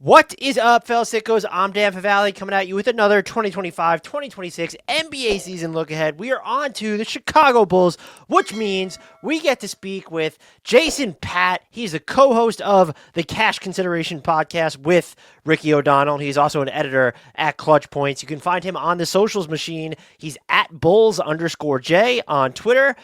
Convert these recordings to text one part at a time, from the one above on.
What is up, fellow sickos? I'm Dan Favale coming at you with another 2025-2026 NBA season look ahead. We are on to the Chicago Bulls, which means we get to speak with Jason Patt. He's a co-host of the Cash Consideration podcast with Ricky O'Donnell. He's also an editor at Clutch Points. You can find him on the socials machine. He's at Bulls_J on Twitter.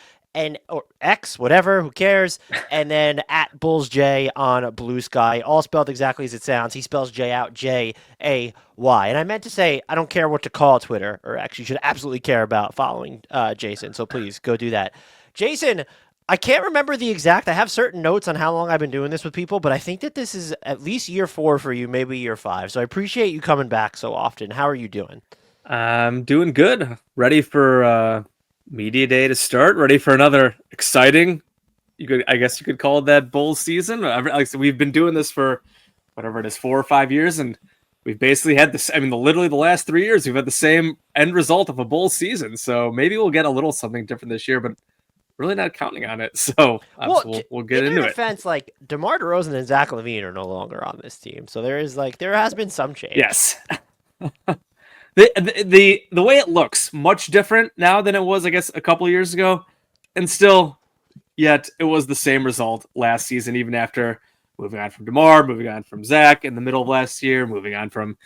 Or X, whatever, who cares? And then at Bulls J on Blue Sky, all spelled exactly as it sounds. He spells J out Jay. And I meant to say I don't care what to call Twitter or X. You should absolutely care about following Jason. So please go do that. Jason, I can't remember the exact. I have certain notes on how long I've been doing this with people, but I think that this is at least year 4 for you, maybe year 5. So I appreciate you coming back so often. How are you doing? I'm doing good. Ready for media day to start. Ready for another exciting. I guess you could call it that Bulls season. Like I said, we've been doing this for whatever it is, 4 or 5 years, and we've basically had this. I mean, literally the last 3 years, we've had the same end result of a Bulls season. So maybe we'll get a little something different this year, but really not counting on it. So we'll get into it. Defense, like DeMar DeRozan and Zach LaVine are no longer on this team, so there has been some change. Yes. The way it looks much different now than it was, I guess, a couple of years ago, and still, yet it was the same result last season, even after moving on from DeMar, moving on from Zach in the middle of last year, moving on from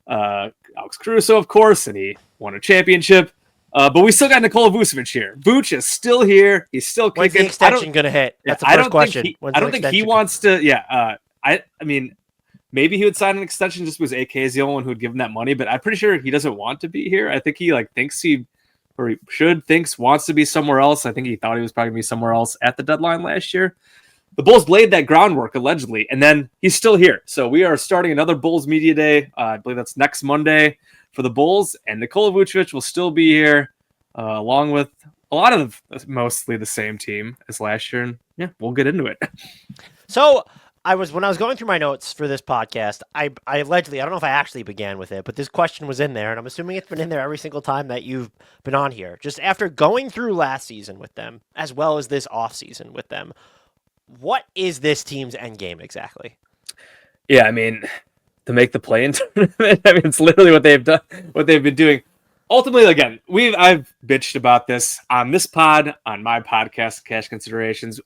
Alex Caruso, of course, and he won a championship. But we still got Nikola Vucevic here. Vuce is still here. He's still kicking. When's the extension going to hit? That's the first question. I don't think he wants to. Yeah. I mean. Maybe he would sign an extension just because AK is the only one who would give him that money, but I'm pretty sure he doesn't want to be here. I think he wants to be somewhere else. I think he thought he was probably going to be somewhere else at the deadline last year. The Bulls laid that groundwork allegedly, and then he's still here. So we are starting another Bulls media day. I believe that's next Monday for the Bulls, and Nikola Vucevic will still be here along with a lot of mostly the same team as last year. And yeah, we'll get into it. So when I was going through my notes for this podcast, I allegedly, I don't know if I actually began with it, but this question was in there, and I'm assuming it's been in there every single time that you've been on here. Just after going through last season with them, as well as this offseason with them, what is this team's end game exactly? Yeah, I mean, to make the play-in tournament, I mean, it's literally what they've done, what they've been doing. Ultimately, again, I've bitched about this on this pod, on my podcast, Cash Considerations.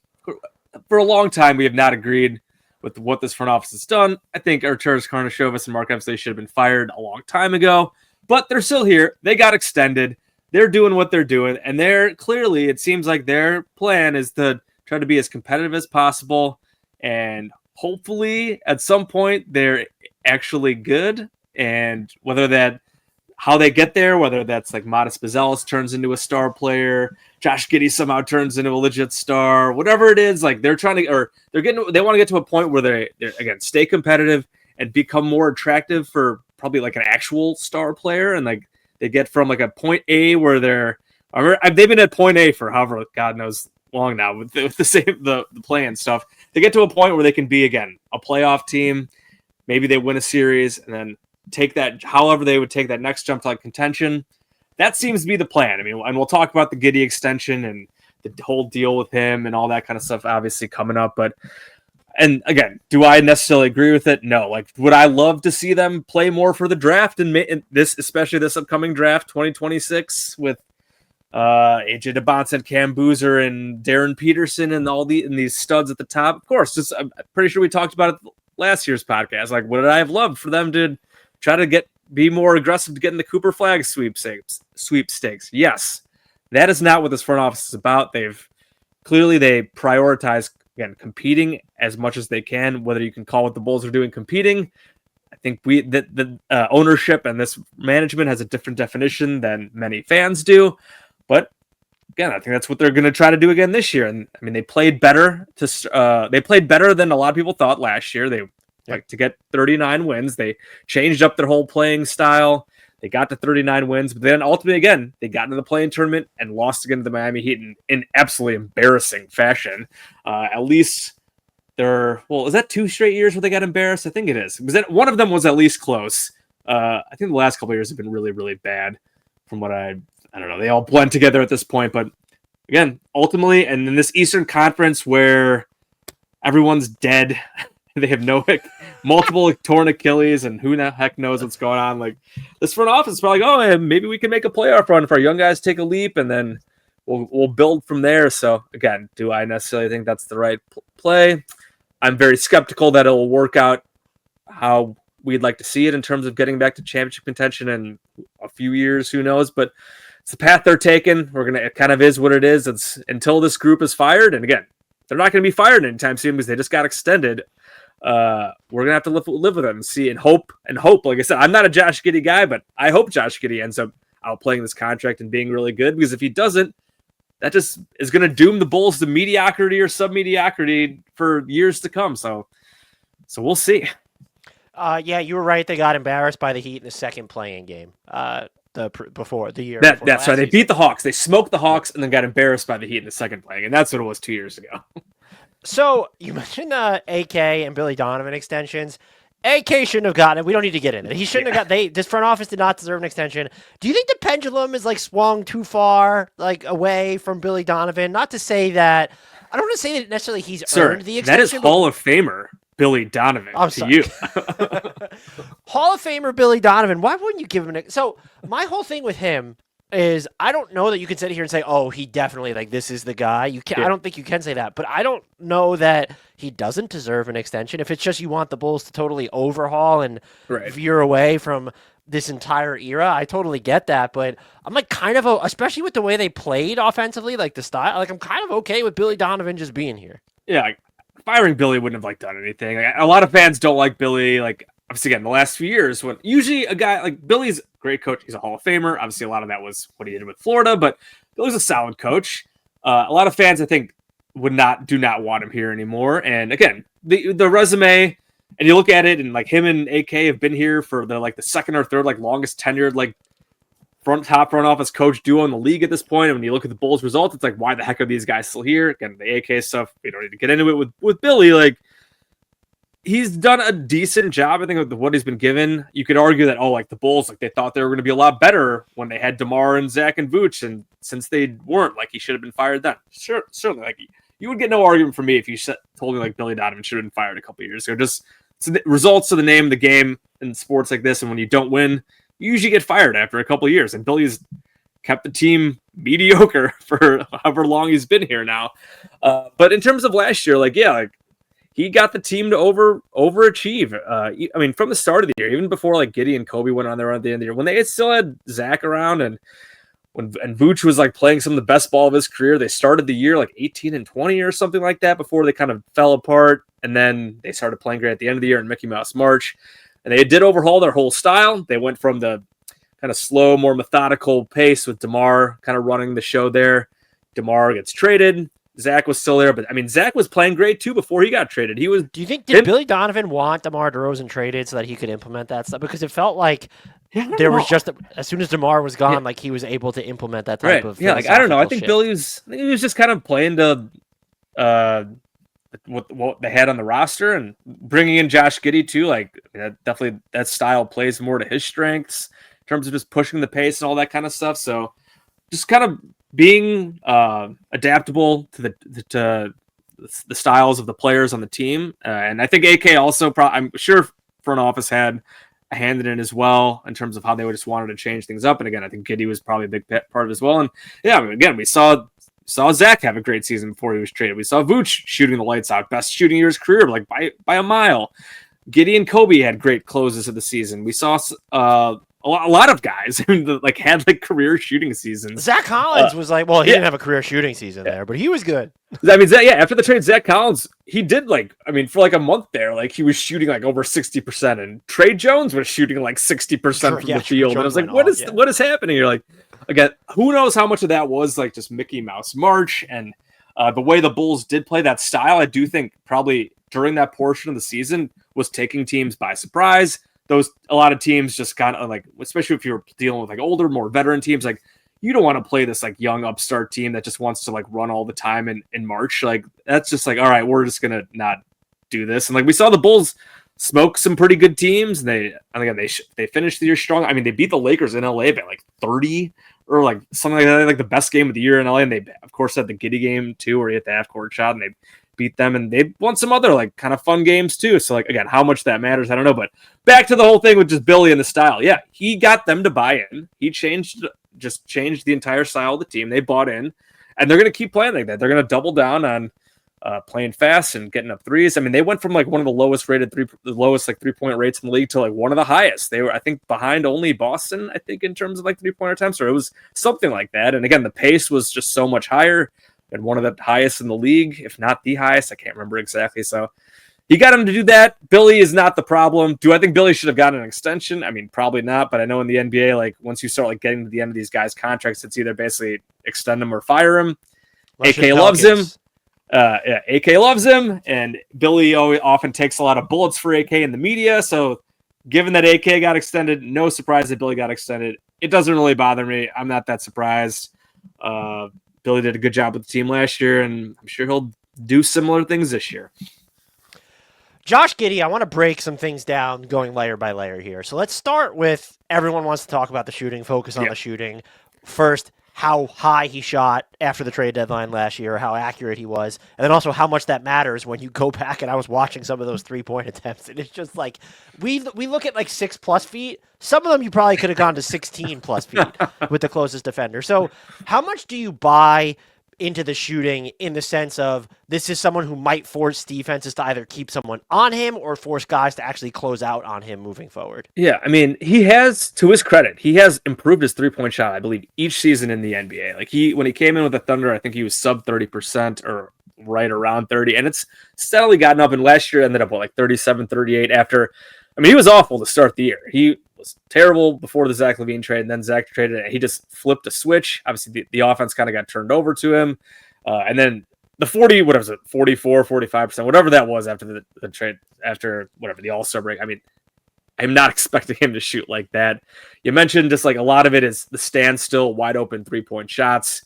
For a long time, we have not agreed with what this front office has done. I think Arturas Karnisovas and Mark Epstein should have been fired a long time ago, but they're still here. They got extended. They're doing what they're doing, and it seems like their plan is to try to be as competitive as possible, and hopefully at some point they're actually good, and how they get there, whether that's like Matas Buzelis turns into a star player, Josh Giddey somehow turns into a legit star, whatever it is, like they want to get to a point where they again stay competitive and become more attractive for probably like an actual star player, and like they get from like a point A where they've been at point A for however God knows long now with the play and stuff. They get to a point where they can be again a playoff team. Maybe they win a series and then however they would take that next jump to like contention. That seems to be the plan. I mean, and we'll talk about the Giddey extension and the whole deal with him and all that kind of stuff obviously coming up. And again, do I necessarily agree with it? No. Like, would I love to see them play more for the draft especially this upcoming draft, 2026 with AJ DeBonson, Cam Boozer, and Darren Peterson and these studs at the top? Of course, I'm pretty sure we talked about it last year's podcast. Like, would I have loved for them to try to be more aggressive to get in the Cooper Flag sweepstakes? Yes. That is not what this front office is about. They prioritize, again, competing as much as they can, whether you can call what the Bulls are doing competing. I think the ownership and this management has a different definition than many fans do. But again, I think that's what they're going to try to do again this year. And I mean, they played better than a lot of people thought last year. They to get 39 wins. They changed up their whole playing style. They got to 39 wins, but then ultimately, again, they got into the play-in tournament and lost again to the Miami Heat in absolutely embarrassing fashion. At least is that 2 straight years where they got embarrassed? I think it is. Because one of them was at least close. I think the last couple of years have been really, really bad from what I don't know. They all blend together at this point, but again, ultimately, and in this Eastern Conference where everyone's dead, They have multiple torn Achilles, and who the heck knows what's going on. Like this front office is probably like, oh, maybe we can make a playoff run if our young guys take a leap, and then we'll build from there. So again, do I necessarily think that's the right play? I'm very skeptical that it'll work out how we'd like to see it in terms of getting back to championship contention in a few years. Who knows? But it's the path they're taking. It kind of is what it is. It's until this group is fired, and again, they're not going to be fired anytime soon because they just got extended. We're gonna have to live with them and see and hope. Like I said, I'm not a Josh Giddey guy, but I hope Josh Giddey ends up outplaying this contract and being really good, because if he doesn't, that just is going to doom the Bulls to mediocrity or sub-mediocrity for years to come. So we'll see. Yeah, you were right. They got embarrassed by the Heat in the second playing game. Before the year. That's right. They beat the Hawks. They smoked the Hawks and then got embarrassed by the Heat in the second playing, and that's what it was 2 years ago. So you mentioned AK and Billy Donovan extensions. AK shouldn't have gotten it. We don't need to get into it. He shouldn't have got. This front office did not deserve an extension. Do you think the pendulum is like swung too far, like away from Billy Donovan? Not to say that. I don't want to say that necessarily he's earned the extension. That is Hall of Famer Billy Donovan you. Hall of Famer Billy Donovan. Why wouldn't you give him So my whole thing with him is I don't know that you can sit here and say, oh, he definitely, like, this is the guy. You can't. Yeah. I don't think you can say that. But I don't know that he doesn't deserve an extension. If it's just you want the Bulls to totally overhaul and veer away from this entire era, I totally get that. But I'm like kind of, especially with the way they played offensively, like the style, like I'm kind of okay with Billy Donovan just being here. Yeah, like, firing Billy wouldn't have done anything. Like, a lot of fans don't like Billy. Like, obviously, again, the last few years, when usually a guy like Billy's a great coach, he's a Hall of Famer. Obviously, a lot of that was what he did with Florida, but Billy's a solid coach. A lot of fans, I think, do not want him here anymore. And again, the resume, and you look at it, and like him and AK have been here for the second or third longest tenured front office coach duo in the league at this point. And when you look at the Bulls' results, it's like, why the heck are these guys still here? Again, the AK stuff, we don't need to get into it with Billy. Like, he's done a decent job, I think, with what he's been given. You could argue that, the Bulls, they thought they were going to be a lot better when they had DeMar and Zach and Vooch, and since they weren't, he should have been fired then. Sure, certainly, you would get no argument from me if you told me Billy Donovan should have been fired a couple of years ago. Just the results of the name of the game in sports like this, and when you don't win, you usually get fired after a couple of years. And Billy's kept the team mediocre for however long he's been here now. But in terms of last year, he got the team to overachieve. From the start of the year, even before Giddey and Coby went on there at the end of the year, when they still had Zach around and Vooch was playing some of the best ball of his career, they started the year 18-20 or something like that before they kind of fell apart. And then they started playing great at the end of the year in Mickey Mouse March. And they did overhaul their whole style. They went from the kind of slow, more methodical pace with DeMar kind of running the show there. DeMar gets traded. Zach was still there, but Zach was playing great too before he got traded. Do you think Billy Donovan want DeMar DeRozan traded so that he could implement that stuff? Because it felt like was just as soon as DeMar was gone, he was able to implement that type of I don't know. I think Billy was just kind of playing to what they had on the roster and bringing in Josh Giddey too. Definitely that style plays more to his strengths in terms of just pushing the pace and all that kind of stuff. So just kind of being adaptable to the styles of the players on the team. And I think AK also, I'm sure front office had a hand in it as well in terms of how they just wanted to change things up. And again, I think Giddey was probably a big part of it as well. And again, we saw Zach have a great season before he was traded. We saw Vooch shooting the lights out, best shooting of his career, by a mile. Giddey and Coby had great closes of the season. We saw a lot of guys had career shooting seasons. Zach Collins was he didn't have a career shooting season there, but he was good. After the trade, Zach Collins, he did for a month there, he was shooting over 60%, and Tre Jones was shooting 60% from the field. And I was what is happening? You're again, who knows how much of that was just Mickey Mouse March and the way the Bulls did play that style. I do think probably during that portion of the season was taking teams by surprise. A lot of teams just kind of especially if you're dealing with older, more veteran teams, you don't want to play this young upstart team that just wants to run all the time in March. That's just all right, we're just gonna not do this. And we saw the Bulls smoke some pretty good teams, and they finished the year strong. They beat the Lakers in LA by 30 or something like that, the best game of the year in LA. And they of course had the Giddey game too, where he hit the half court shot, and they beat them, and they've won some other like kind of fun games too. So like again, how much that matters, I don't know. But back to the whole thing with just Billy and the style. Yeah, he got them to buy in. He changed the entire style of the team. They bought in, and they're going to keep playing like that. They're going to double down on playing fast and getting up threes. I mean, they went from like one of the lowest 3-point rates in the league to like one of the highest. They were, I think, behind only Boston, I think, in terms of like 3-pointer attempts, or it was something like that. And again, the pace was just so much higher and one of the highest in the league, if not the highest. I can't remember exactly. So he got him to do that. Billy is not the problem. Do I think Billy should have gotten an extension? I mean, probably not, but I know in the NBA, like once you start like getting to the end of these guys' contracts, it's either basically extend them or fire him. AK loves him. AK loves him, and Billy often takes a lot of bullets for AK in the media. So, given that AK got extended, no surprise that Billy got extended. It doesn't really bother me. I'm not that surprised. Billy did a good job with the team last year, and I'm sure he'll do similar things this year. Josh Giddey, I want to break some things down going layer by layer here. So let's start with everyone wants to talk about the shooting, focus on the shooting. First, how high he shot after the trade deadline last year, how accurate he was, and then also how much that matters when you go back. And I was watching some of those 3-point attempts, and it's just like we look at like 6+ feet. Some of them you probably could have gone to 16+ feet with the closest defender. So how much do you buy into the shooting in the sense of this is someone who might force defenses to either keep someone on him or force guys to actually close out on him moving forward? Yeah, I mean, he has, to his credit, he has improved his 3-point shot, I believe, each season in the NBA. Like when he came in with the Thunder, I think he was sub 30% or right around 30, and it's steadily gotten up. And last year ended up like 37, 38 after. I mean, he was awful to start the year. He was terrible before the Zach LaVine trade, and then Zach traded, and he just flipped a switch. Obviously, the offense kind of got turned over to him, and then the 44, 45%, whatever that was after the trade, after whatever the All-Star break. I mean, I'm not expecting him to shoot like that. You mentioned just like a lot of it is the standstill, wide open 3-point shots.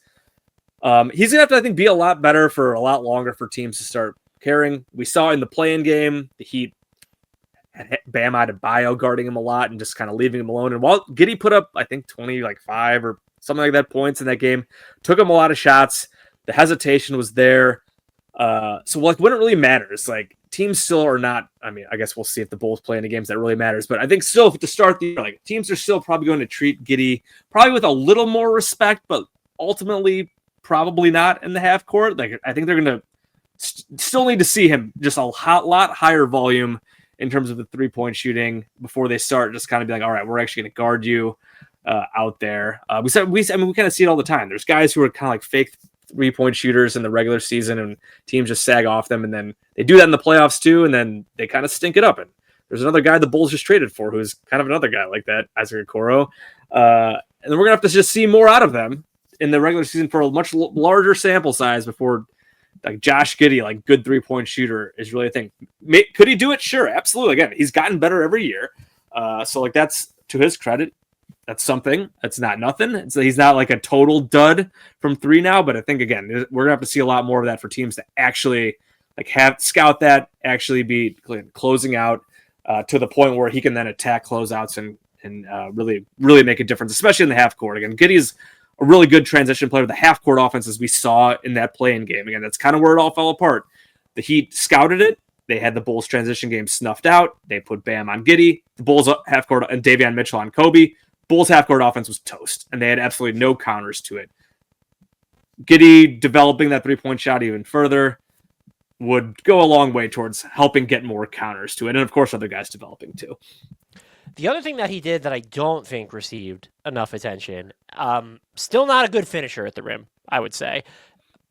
He's gonna have to, I think, be a lot better for a lot longer for teams to start caring. We saw in the play-in game, the Heat had Bam Adebayo guarding him a lot and just kind of leaving him alone. And while Giddey put up, I think 25 or something like that points in that game, took him a lot of shots. The hesitation was there. So like when it really matters, like teams still are not, I mean, I guess we'll see if the Bulls play any games that really matters, but I think still to start the year, like teams are still probably going to treat Giddey probably with a little more respect, but ultimately probably not in the half court. Like I think they're going to still need to see him just a lot higher volume in terms of the 3-point shooting before they start just kind of be like, all right, we're actually going to guard you out there. We kind of see it all the time. There's guys who are kind of like fake 3-point shooters in the regular season, and teams just sag off them, and then they do that in the playoffs too, and then they kind of stink it up. And there's another guy the Bulls just traded for who's kind of another guy like that, Isaac Okoro. And then we're gonna have to just see more out of them in the regular season for a much larger sample size before like Josh Giddey, like good 3-point shooter, is really a thing. Could he do it? Sure, absolutely. Again, he's gotten better every year. So like that's to his credit. That's something. That's not nothing. He's not like a total dud from 3 now, but I think again we're gonna have to see a lot more of that for teams to actually like scout that, actually be closing out to the point where he can then attack closeouts and really make a difference, especially in the half court. Again, Giddey's a really good transition player. The half court offense, as we saw in that play-in game. Again, that's kind of where it all fell apart. The Heat scouted it. They had the Bulls transition game snuffed out. They put Bam on Giddey. The Bulls half court and Davion Mitchell on Coby. Bulls half court offense was toast, and they had absolutely no counters to it. Giddey developing that 3-point shot even further would go a long way towards helping get more counters to it, and of course other guys developing too. The other thing that he did that I don't think received enough attention, still not a good finisher at the rim, I would say,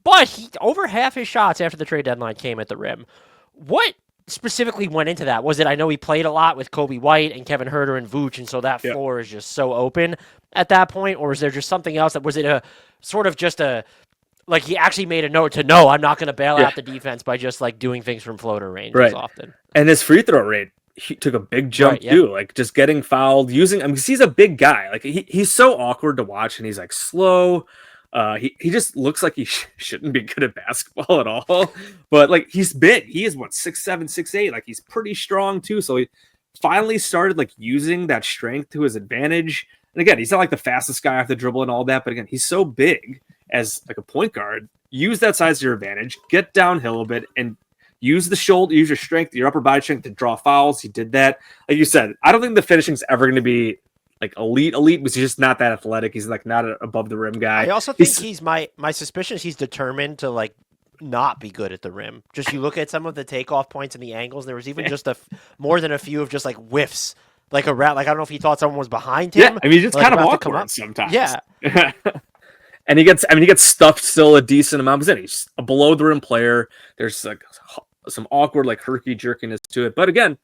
but over half his shots after the trade deadline came at the rim. What specifically went into that? Was it, I know he played a lot with Coby White and Kevin Huerter and Vooch, and so that floor is just so open at that point, or is there just something else? Was it a sort of just a, like he actually made a note to, no, I'm not going to bail out the defense by just like doing things from floater range as often. And his free throw rate, he took a big jump too, like just getting fouled, because he's a big guy. Like he's so awkward to watch, and he's like slow. He just looks like he shouldn't be good at basketball at all. But like he's big. He is 6'7", 6'8". Like he's pretty strong too. So he finally started like using that strength to his advantage. And again, he's not like the fastest guy off the dribble and all that, but again, he's so big as like a point guard use that size to your advantage, get downhill a bit, and use the shoulder, use your strength, your upper body strength to draw fouls. He did that. Like you said, I don't think the finishing is ever going to be like elite, because he's just not that athletic. He's like not an above the rim guy. I also think he's my suspicion is he's determined to like not be good at the rim. Just you look at some of the takeoff points and the angles. There was even just more than a few of just like whiffs, like around. Like I don't know if he thought someone was behind him. Yeah, I mean, it's like, kind of awkward sometimes. Yeah. And he gets stuffed still a decent amount. Because he's a below the rim player. There's like some awkward like herky jerkiness to it. But again,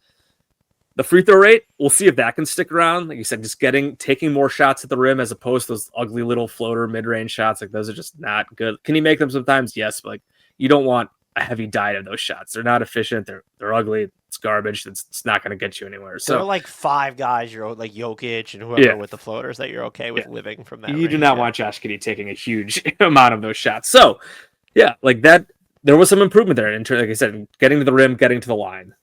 the free throw rate, we'll see if that can stick around. Like you said, just taking more shots at the rim as opposed to those ugly little floater mid-range shots. Like those are just not good. Can he make them sometimes? Yes, but like you don't want a heavy diet of those shots. They're not efficient. They're ugly. It's garbage. It's not going to get you anywhere. So there are like 5 guys, you're like Jokic and whoever with the floaters that you're okay with living from that. You do not want Josh Giddey taking a huge amount of those shots. So yeah, like that. There was some improvement there in terms, like I said, getting to the rim, getting to the line.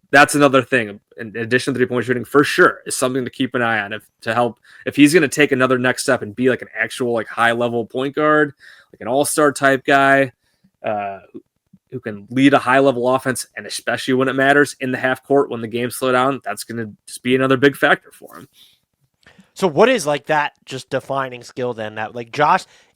That's another thing. In addition to 3-point shooting, for sure, is something to keep an eye on. If he's going to take another next step and be like an actual like high level point guard, like an all-star type guy, who can lead a high level offense, and especially when it matters in the half court when the games slow down, that's going to just be another big factor for him. So what is like that just defining skill then that like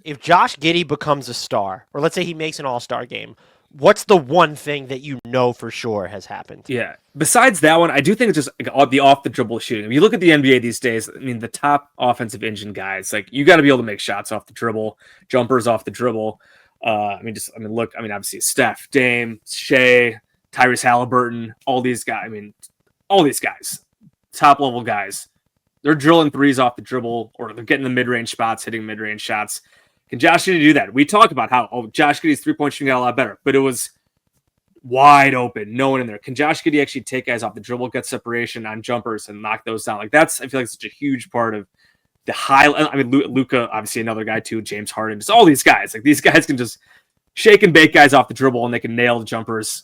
if Josh Giddey becomes a star, or let's say he makes an all-star game, what's the one thing that you know for sure has happened? Yeah. Besides that one, I do think it's just like the off the dribble shooting. If you look at the NBA these days, I mean, the top offensive engine guys, like you got to be able to make shots off the dribble, jumpers off the dribble. Obviously Steph, Dame, Shea, Tyrese Halliburton, all these guys, top level guys. They're drilling threes off the dribble, or they're getting the mid-range spots, hitting mid-range shots. Can Josh Giddey do that? We talk about how Josh Giddey's 3-point shooting got a lot better, but it was wide open, no one in there. Can Josh Giddey actually take guys off the dribble, get separation on jumpers, and knock those down? Like I feel like such a huge part of the high. I mean, Luka, obviously another guy too. James Harden, just all these guys. Like these guys can just shake and bake guys off the dribble, and they can nail the jumpers.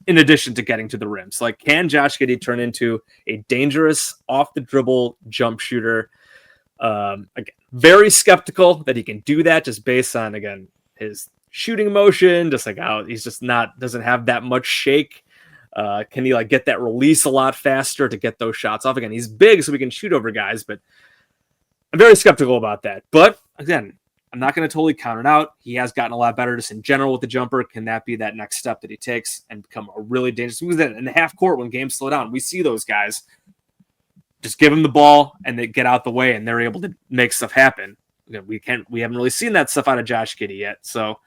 In addition to getting to the rim. So like, can Josh Giddey turn into a dangerous off the dribble jump shooter? Again, very skeptical that he can do that just based on, again, his shooting motion, just like how he's just doesn't have that much shake. Can he like get that release a lot faster to get those shots off? Again, he's big, so we can shoot over guys, but I'm very skeptical about that. But again, I'm not going to totally count it out. He has gotten a lot better just in general with the jumper. Can that be that next step that he takes and become a really dangerous? Because then in the half court, when games slow down, we see those guys just give him the ball and they get out the way and they're able to make stuff happen. We haven't really seen that stuff out of Josh Giddey yet. So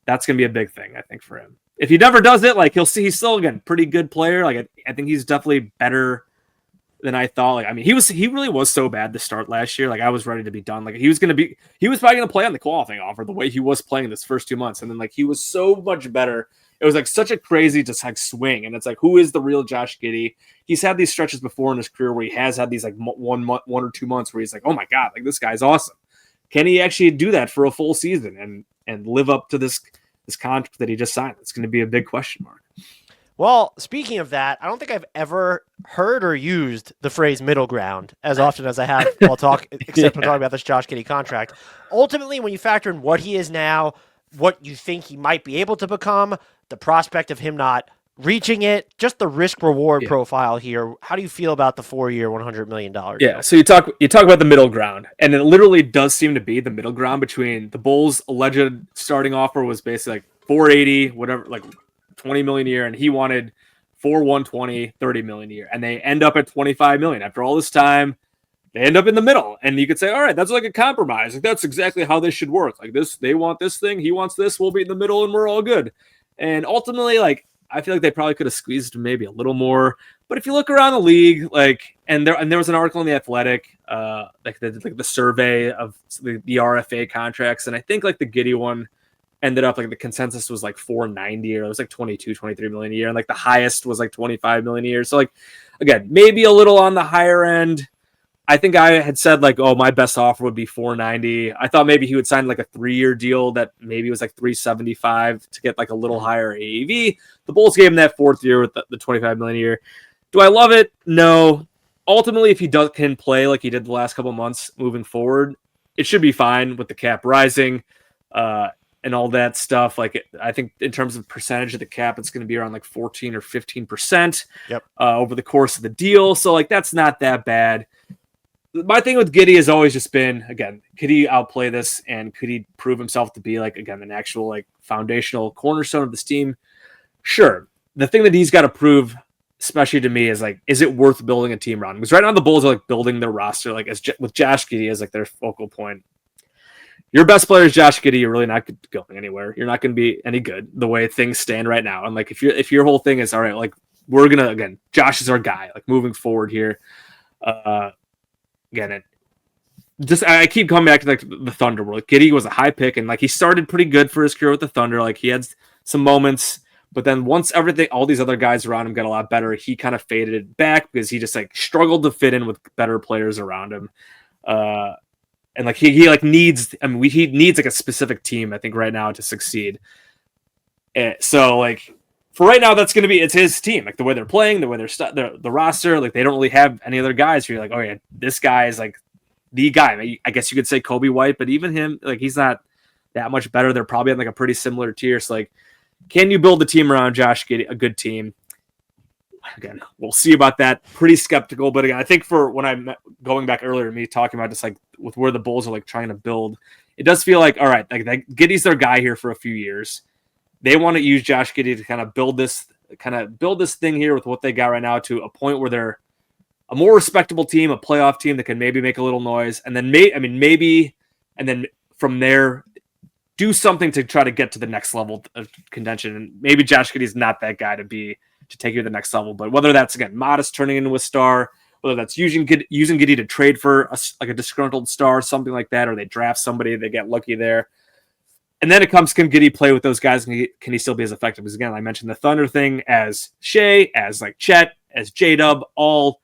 that's going to be a big thing, I think, for him. If he never does it, like he'll see he's still, again, pretty good player. Like I think he's definitely better than I thought. Like, I mean, he really was so bad to start last year. Like I was ready to be done. Like he was probably going to play on the qualifying offer the way he was playing this first 2 months. And then like, he was so much better. It was like such a crazy just like swing. And it's like, who is the real Josh Giddey? He's had these stretches before in his career where he has had these like 1 or 2 months where he's like, oh my God, like this guy's awesome. Can he actually do that for a full season and live up to this contract that he just signed? It's going to be a big question mark. Well, speaking of that, I don't think I've ever heard or used the phrase middle ground as often as I have while talking about this Josh Giddey contract. Ultimately, when you factor in what he is now, what you think he might be able to become, the prospect of him not reaching it, just the risk-reward profile here, how do you feel about the 4-year, $100 million deal? Yeah, so you talk about the middle ground, and it literally does seem to be the middle ground between the Bulls' alleged starting offer was basically like 480, whatever, like 20 million a year, and he wanted 120, 30 million a year, and they end up at 25 million. After all this time, they end up in the middle, and you could say, all right, that's like a compromise. Like that's exactly how this should work. Like this, they want this thing, he wants this, we'll be in the middle, and we're all good. And ultimately, like I feel like they probably could have squeezed maybe a little more. But if you look around the league, like and there was an article in the Athletic, like the survey of the RFA contracts, and I think like the Giddey one ended up like the consensus was like 490, or it was like 23 million a year, and like the highest was like 25 million a year. So like again, maybe a little on the higher end. I think I had said like, oh, my best offer would be 490. I thought maybe he would sign like a 3-year deal that maybe was like 375 to get like a little higher AAV. The Bulls gave him that 4th year with the 25 million a year. Do I love it? No. Ultimately, if he can play like he did the last couple months moving forward, it should be fine with the cap rising. and all that stuff. Like I think in terms of percentage of the cap, it's going to be around like 14 or 15% over the course of the deal. So like that's not that bad. My thing with Giddey has always just been, again, could he outplay this and could he prove himself to be like, again, an actual like foundational cornerstone of this team? Sure. The thing that he's got to prove, especially to me, is like, is it worth building a team around? Because right now the Bulls are like building their roster, like with Josh Giddey as like their focal point. Your best player is Josh Giddey. You're really not going anywhere. You're not going to be any good the way things stand right now. And like, if your whole thing is all right, like we're gonna, again, Josh is our guy. Like moving forward here. Again, I keep coming back to like the Thunder. Where like Giddey was a high pick, and like he started pretty good for his career with the Thunder. Like he had some moments, but then once all these other guys around him got a lot better, he kind of faded back because he just like struggled to fit in with better players around him. And like he like needs, I mean, he needs like a specific team, I think, right now to succeed. So like for right now, it's his team. Like the way they're playing, the way they're the roster, like they don't really have any other guys. Where you're like, oh yeah, this guy is like the guy. I guess you could say Coby White, but even him, like he's not that much better. They're probably on like a pretty similar tier. So like, can you build a team around Josh Giddey, a good team? Again, we'll see about that. Pretty skeptical, but again, I think for when I'm going back earlier, me talking about just like with where the Bulls are like trying to build, it does feel like all right, like Giddey's their guy here for a few years. They want to use Josh Giddey to kind of build this thing here with what they got right now to a point where they're a more respectable team, a playoff team that can maybe make a little noise, and then maybe, and then from there do something to try to get to the next level of contention. And maybe Josh Giddey's not that guy to take you to the next level. But whether that's, again, Matas turning into a star, whether that's using Giddey to trade for a disgruntled star, something like that, or they draft somebody, they get lucky there. And then it comes, can Giddey play with those guys? Can he still be as effective? Because, again, I mentioned the Thunder thing as Shea, as like Chet, as J-Dub, all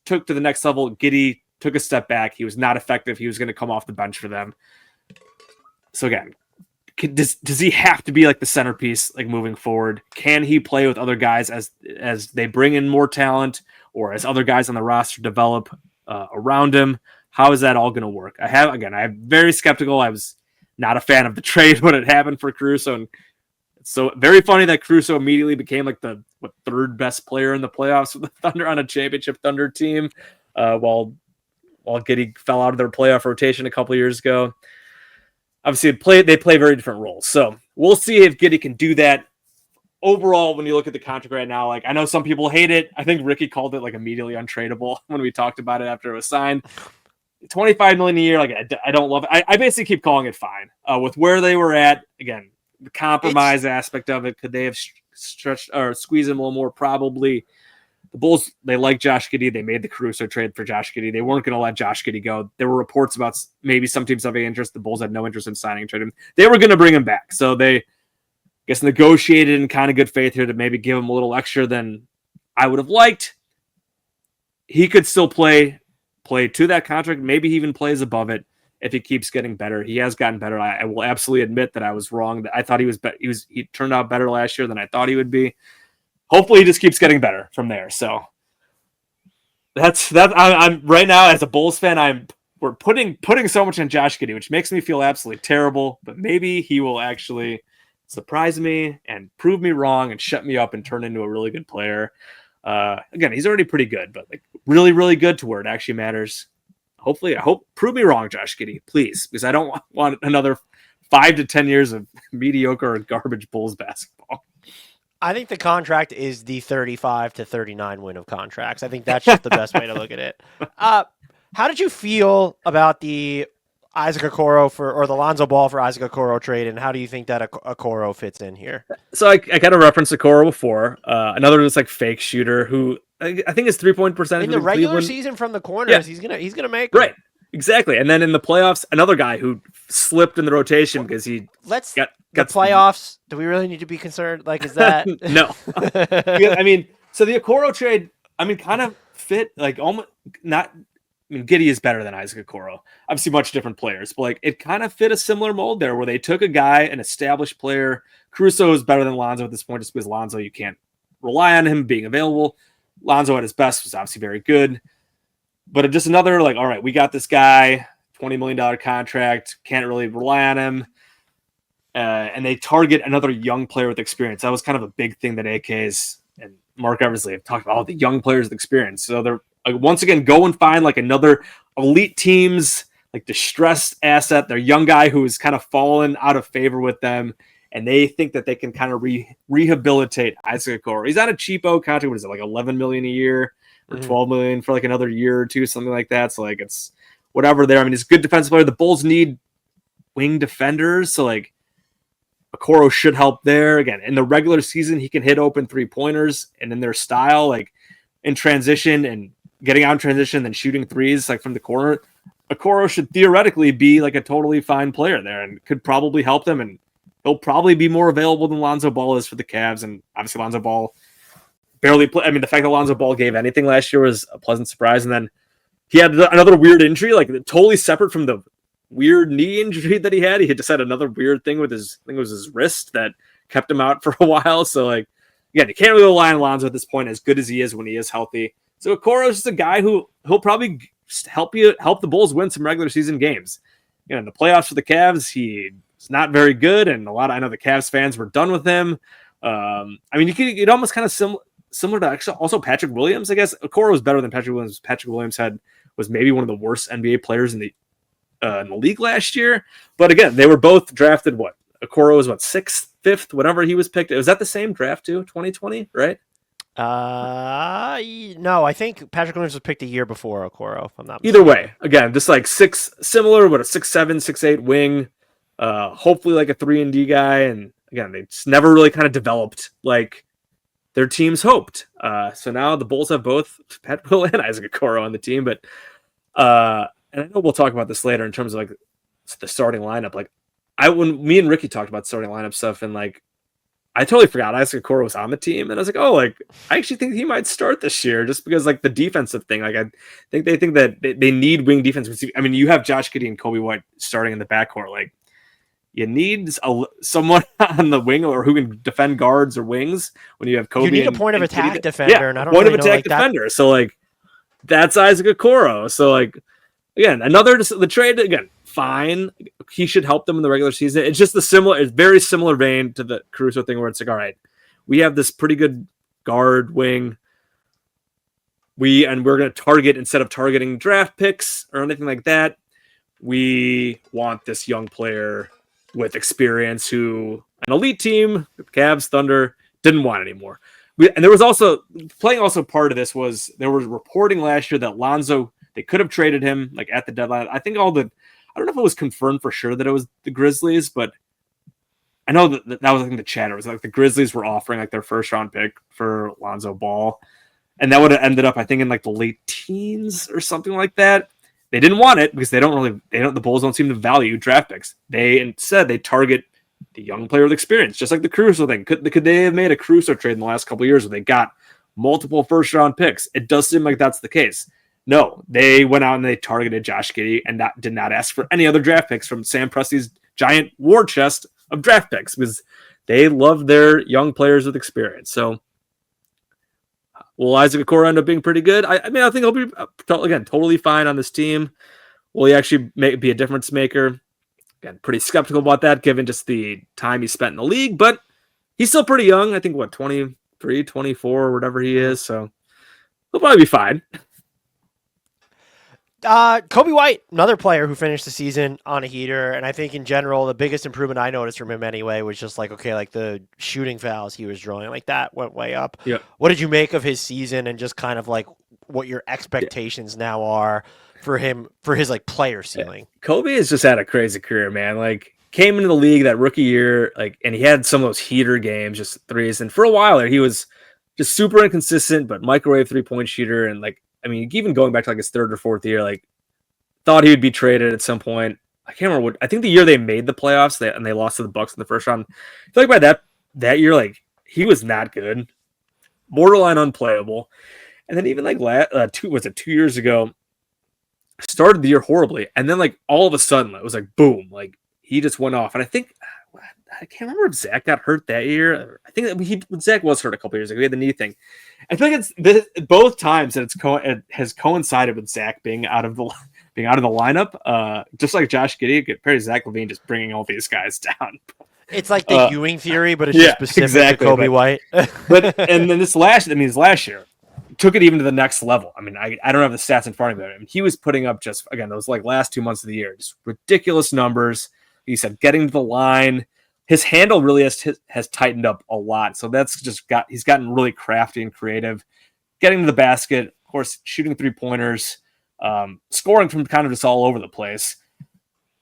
took to the next level. Giddey took a step back. He was not effective. He was going to come off the bench for them. So, again, does he have to be like the centerpiece like moving forward? Can he play with other guys as they bring in more talent or as other guys on the roster develop around him? How is that all going to work? I'm very skeptical. I was not a fan of the trade when it happened for Caruso, and it's so very funny that Caruso immediately became like the third best player in the playoffs with the Thunder on a championship Thunder team, while Giddey fell out of their playoff rotation a couple years ago. Obviously, they play very different roles. So we'll see if Giddey can do that. Overall, when you look at the contract right now, like I know some people hate it. I think Ricky called it like immediately untradeable when we talked about it after it was signed. $25 million a year, like I don't love it. I basically keep calling it fine. With where they were at, again, the compromise aspect of it, could they have stretched or squeezed him a little more? Probably. The Bulls, they like Josh Giddey. They made the Caruso trade for Josh Giddey. They weren't going to let Josh Giddey go. There were reports about maybe some teams having interest. The Bulls had no interest in signing and trading him. They were going to bring him back. So they, I guess, negotiated in kind of good faith here to maybe give him a little extra than I would have liked. He could still play to that contract. Maybe he even plays above it if he keeps getting better. He has gotten better. I will absolutely admit that I was wrong. That I thought he turned out better last year than I thought he would be. Hopefully he just keeps getting better from there. So that's I'm right now as a Bulls fan, we're putting so much on Josh Giddey, which makes me feel absolutely terrible, but maybe he will actually surprise me and prove me wrong and shut me up and turn into a really good player. Again, he's already pretty good, but like really, really good to where it actually matters. Prove me wrong, Josh Giddey, please, because I don't want another 5 to 10 years of mediocre or garbage Bulls basketball. I think the contract is the 35 to 39 win of contracts. I think that's just the best way to look at it. How did you feel about the Isaac Okoro or the Lonzo Ball for Isaac Okoro trade, and how do you think that Okoro fits in here? So I kind of referenced Okoro before. Another just like fake shooter who I think his 3-point percentage in the regular season from the corners, he's gonna make right. Exactly. And then in the playoffs, another guy who slipped in the rotation because he got the playoffs. Do we really need to be concerned? Like, is that no? Yeah, I mean, so the Okoro trade, I mean, kind of fit like almost not. I mean, Giddey is better than Isaac Okoro. Obviously, much different players, but like it kind of fit a similar mold there, where they took a guy, an established player. Caruso is better than Lonzo at this point, just because Lonzo you can't rely on him being available. Lonzo at his best was obviously very good. But just another, like, all right, we got this guy, $20 million contract, can't really rely on him. and they target another young player with experience. That was kind of a big thing that AKs and Mark Eversley have talked about, all the young players with experience. So they're once again go and find like another elite team's like distressed asset, their young guy who has kind of fallen out of favor with them, and they think that they can kind of rehabilitate Isaac Okoro. He's on a cheapo contract. What is it, like $11 million a year or $12 million for like another year or two, something like that. So like it's whatever there. I mean, he's a good defensive player. The Bulls need wing defenders, so like Okoro should help there. Again, in the regular season, he can hit open 3-pointers, and in their style, like in transition and getting out in transition, then shooting threes like from the corner, Okoro should theoretically be like a totally fine player there and could probably help them. And he'll probably be more available than Lonzo Ball is for the Cavs. And obviously Lonzo Ball barely play. I mean, the fact that Lonzo Ball gave anything last year was a pleasant surprise. And then he had another weird injury, like totally separate from the weird knee injury that he had. He had just had another weird thing with his, I think it was his wrist, that kept him out for a while. So like, again, you can't really rely on Lonzo at this point, as good as he is when he is healthy. So Okoro is just a guy who he'll probably help the Bulls win some regular season games. You know, in the playoffs for the Cavs, he's not very good, and I know the Cavs fans were done with him. I mean, you'd almost kind of similar to actually also Patrick Williams, I guess. Okoro was better than Patrick Williams. Patrick Williams was maybe one of the worst NBA players in the league last year. But again, they were both drafted. What, Okoro was what, 6th, 5th, whatever he was picked. Was that the same draft too? 2020, right? No, I think Patrick Williams was picked a year before Okoro, if I'm not mistaken. Either way, mistaken. again, just like similar, but a 6'7", 6'8" wing. Hopefully like a 3-and-D guy. And again, they just never really kind of developed like their teams hoped. So now the Bulls have both Pat Will and Isaac Okoro on the team. But and I know we'll talk about this later in terms of like the starting lineup. Like when me and Ricky talked about starting lineup stuff, and like I totally forgot Isaac Okoro was on the team, and I was like, oh, like I actually think he might start this year, just because like the defensive thing. Like I think they think that they need wing defense. I mean, you have Josh Giddey and Coby White starting in the backcourt. Like you need someone on the wing or who can defend guards or wings when you have Coby. You need a point of attack defender, and I don't really know like defender. That. So like that's Isaac Okoro. So like again, the trade again. Fine, he should help them in the regular season. It's just it's very similar vein to the Caruso thing, where it's like, all right, we have this pretty good guard wing. We're going to target, instead of targeting draft picks or anything like that, we want this young player with experience who an elite team, Cavs, Thunder, didn't want anymore. And there was also part of this was there was reporting last year that Lonzo, they could have traded him like at the deadline. I don't know if it was confirmed for sure that it was the Grizzlies, but I know that was, I think, the chatter. It was like the Grizzlies were offering like their 1st-round pick for Lonzo Ball, and that would have ended up, I think, in like the late teens or something like that. They didn't want it because the Bulls don't seem to value draft picks. Instead they target the young player with experience, just like the Caruso thing. Could they have made a Caruso trade in the last couple of years where they got multiple 1st-round picks? It does seem like that's the case. No, they went out and they targeted Josh Giddey and did not ask for any other draft picks from Sam Presti's giant war chest of draft picks, because they love their young players with experience. So will Isaac Okoro end up being pretty good? I mean, I think he'll be, again, totally fine on this team. Will he actually be a difference maker? Again, pretty skeptical about that given just the time he spent in the league, but he's still pretty young. I think, 23, 24, whatever he is. So he'll probably be fine. Coby White, another player who finished the season on a heater, and I think in general the biggest improvement I noticed from him anyway was just like, okay, like the shooting fouls he was drawing, like that went way up. Yeah. What did you make of his season, and just kind of like what your expectations now are for him, for his like player ceiling? Yeah. Coby has just had a crazy career, man. Like came into the league that rookie year, like, and he had some of those heater games, just threes, and for a while there he was just super inconsistent, but microwave 3-point shooter. And like, I mean, even going back to like his 3rd or 4th year, like thought he would be traded at some point. I can't remember I think the year they made the playoffs and they lost to the Bucks in the 1st round. I feel like by that year, like he was not good, borderline unplayable. And then even like 2 years ago, started the year horribly. And then like all of a sudden it was like, boom, like he just went off. And I think, I can't remember if Zach got hurt that year. I think Zach was hurt a couple years ago. He had the knee thing. I think it's both times that it has coincided with Zach being out of the lineup. Just like Josh Giddey, compared to Zach LaVine just bringing all these guys down. It's like the Ewing theory, but it's just specific to Coby White. And then this last year, took it even to the next level. I mean, I don't have the stats in front of me. I mean, he was putting up just, again, those like last 2 months of the year, just ridiculous numbers. He said getting to the line. His handle really has tightened up a lot. So that's just he's gotten really crafty and creative. Getting to the basket, of course, shooting 3-pointers, scoring from kind of just all over the place.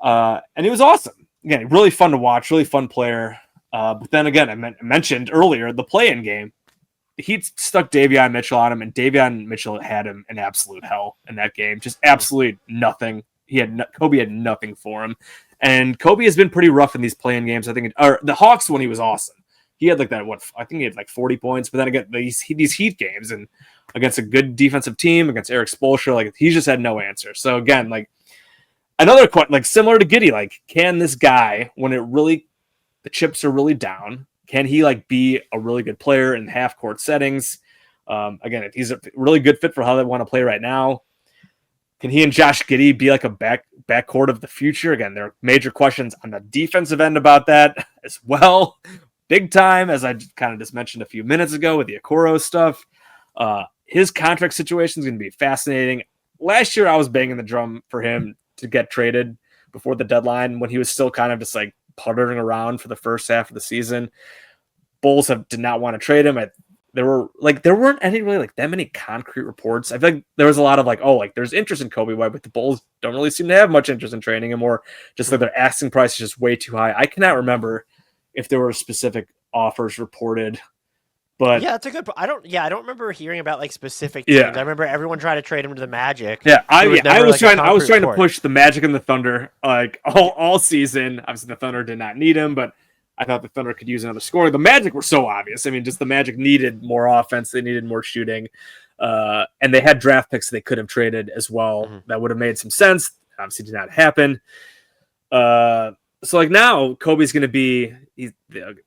And he was awesome. Again, really fun to watch, really fun player. But then again, I mentioned earlier the play-in game. He stuck Davion Mitchell on him, and Davion Mitchell had him in absolute hell in that game. Just absolutely nothing. Coby had nothing for him. And Coby has been pretty rough in these play-in games. I think, or the Hawks when he was awesome. He had like that. I think he had like 40 points. But then again, these Heat games and against a good defensive team, against Eric Spoelstra, like he just had no answer. So again, like another question, like similar to Giddey, like can this guy, when the chips are really down, can he like be a really good player in half court settings? Again, he's a really good fit for how they want to play right now. Can he and Josh Giddey be like a backcourt of the future? Again, there are major questions on the defensive end about that as well. Big time, as I kind of just mentioned a few minutes ago with the Okoro stuff. His contract situation is going to be fascinating. Last year, I was banging the drum for him to get traded before the deadline when he was still kind of just like puttering around for the first half of the season. Bulls did not want to trade him. There weren't any really like that many concrete reports. I feel like there was a lot of like, there's interest in Coby White, but the Bulls don't really seem to have much interest in trading him, or just like their asking price is just way too high. I cannot remember if there were specific offers reported, but yeah, that's a good. I don't remember hearing about like specific teams. I remember everyone trying to trade him to the Magic. Yeah, I was trying to push the Magic and the Thunder like all season. Obviously, the Thunder did not need him, but I thought the Thunder could use another scorer. The Magic were so obvious. I mean, just the Magic needed more offense. They needed more shooting, and they had draft picks they could have traded as well. Mm-hmm. That would have made some sense. Obviously, did not happen. So like now, Coby's going to be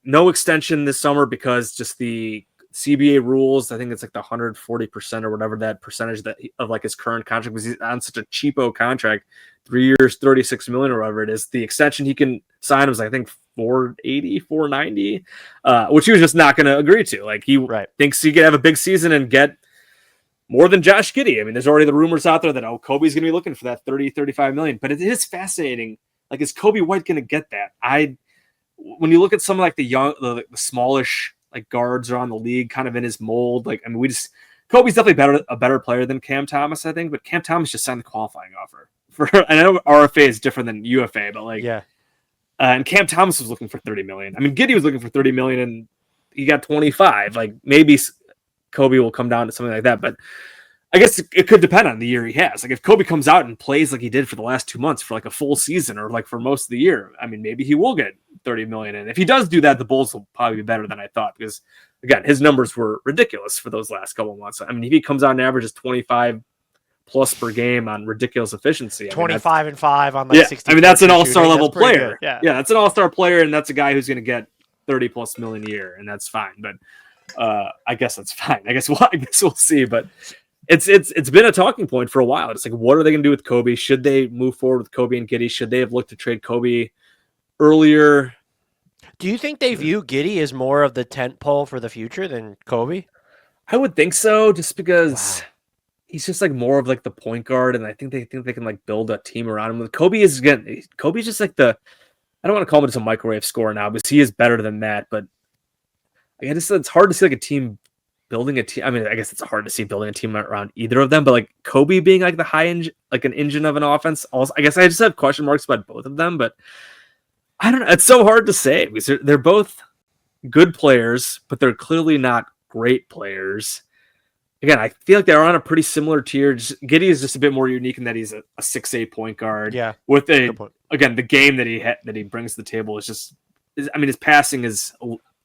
no extension this summer because just the CBA rules. I think it's like the 140% or whatever that percentage of like his current contract, because he's on such a cheapo contract, 3 years, $36 million or whatever it is. The extension he can sign was I think $480, $490, which he was just not going to agree to. Like he thinks he could have a big season and get more than Josh Giddey. I mean, there's already the rumors out there that Coby's going to be looking for that 30, 35 million. But it is fascinating. Like, is Coby White going to get that? When you look at some like the smallish like guards around the league, kind of in his mold. Like, I mean, Coby's definitely a better player than Cam Thomas, I think. But Cam Thomas just signed the qualifying offer I know RFA is different than UFA, but like, yeah. And Cam Thomas was looking for 30 million. I mean, Giddey was looking for 30 million, and he got 25. Like, maybe Coby will come down to something like that, but I guess it could depend on the year he has. Like if Coby comes out and plays like he did for the last 2 months for like a full season or like for most of the year, I mean, maybe he will get 30 million. And if he does do that, the Bulls will probably be better than I thought, because again, his numbers were ridiculous for those last couple of months. I mean, if he comes out and averages 25 plus per game on ridiculous efficiency, 25 and 5 on like 60. I mean, that's an all-star level player. Yeah, that's an all-star player. And that's a guy who's going to get 30 plus million a year. And that's fine. But I guess that's fine. I guess we'll see. But it's been a talking point for a while. It's like, what are they going to do with Coby? Should they move forward with Coby and Giddey? Should they have looked to trade Coby earlier? Do you think they view Giddey as more of the tent pole for the future than Coby? I would think so, just because he's just like more of like the point guard, and I think they can like build a team around him. With Coby's just like I don't want to call him just a microwave scorer now, because he is better than that. But I guess it's hard to see like a team building a team. I mean, I guess it's hard to see building a team around either of them, but like Coby being like the high engine, like an engine of an offense. Also, I guess I just have question marks about both of them, but I don't know. It's so hard to say, because they're both good players, but they're clearly not great players. Again, I feel like they're on a pretty similar tier. Giddey is just a bit more unique in that he's a 6'8" point guard. Yeah. With the game that he brings to the table is just, I mean, his passing is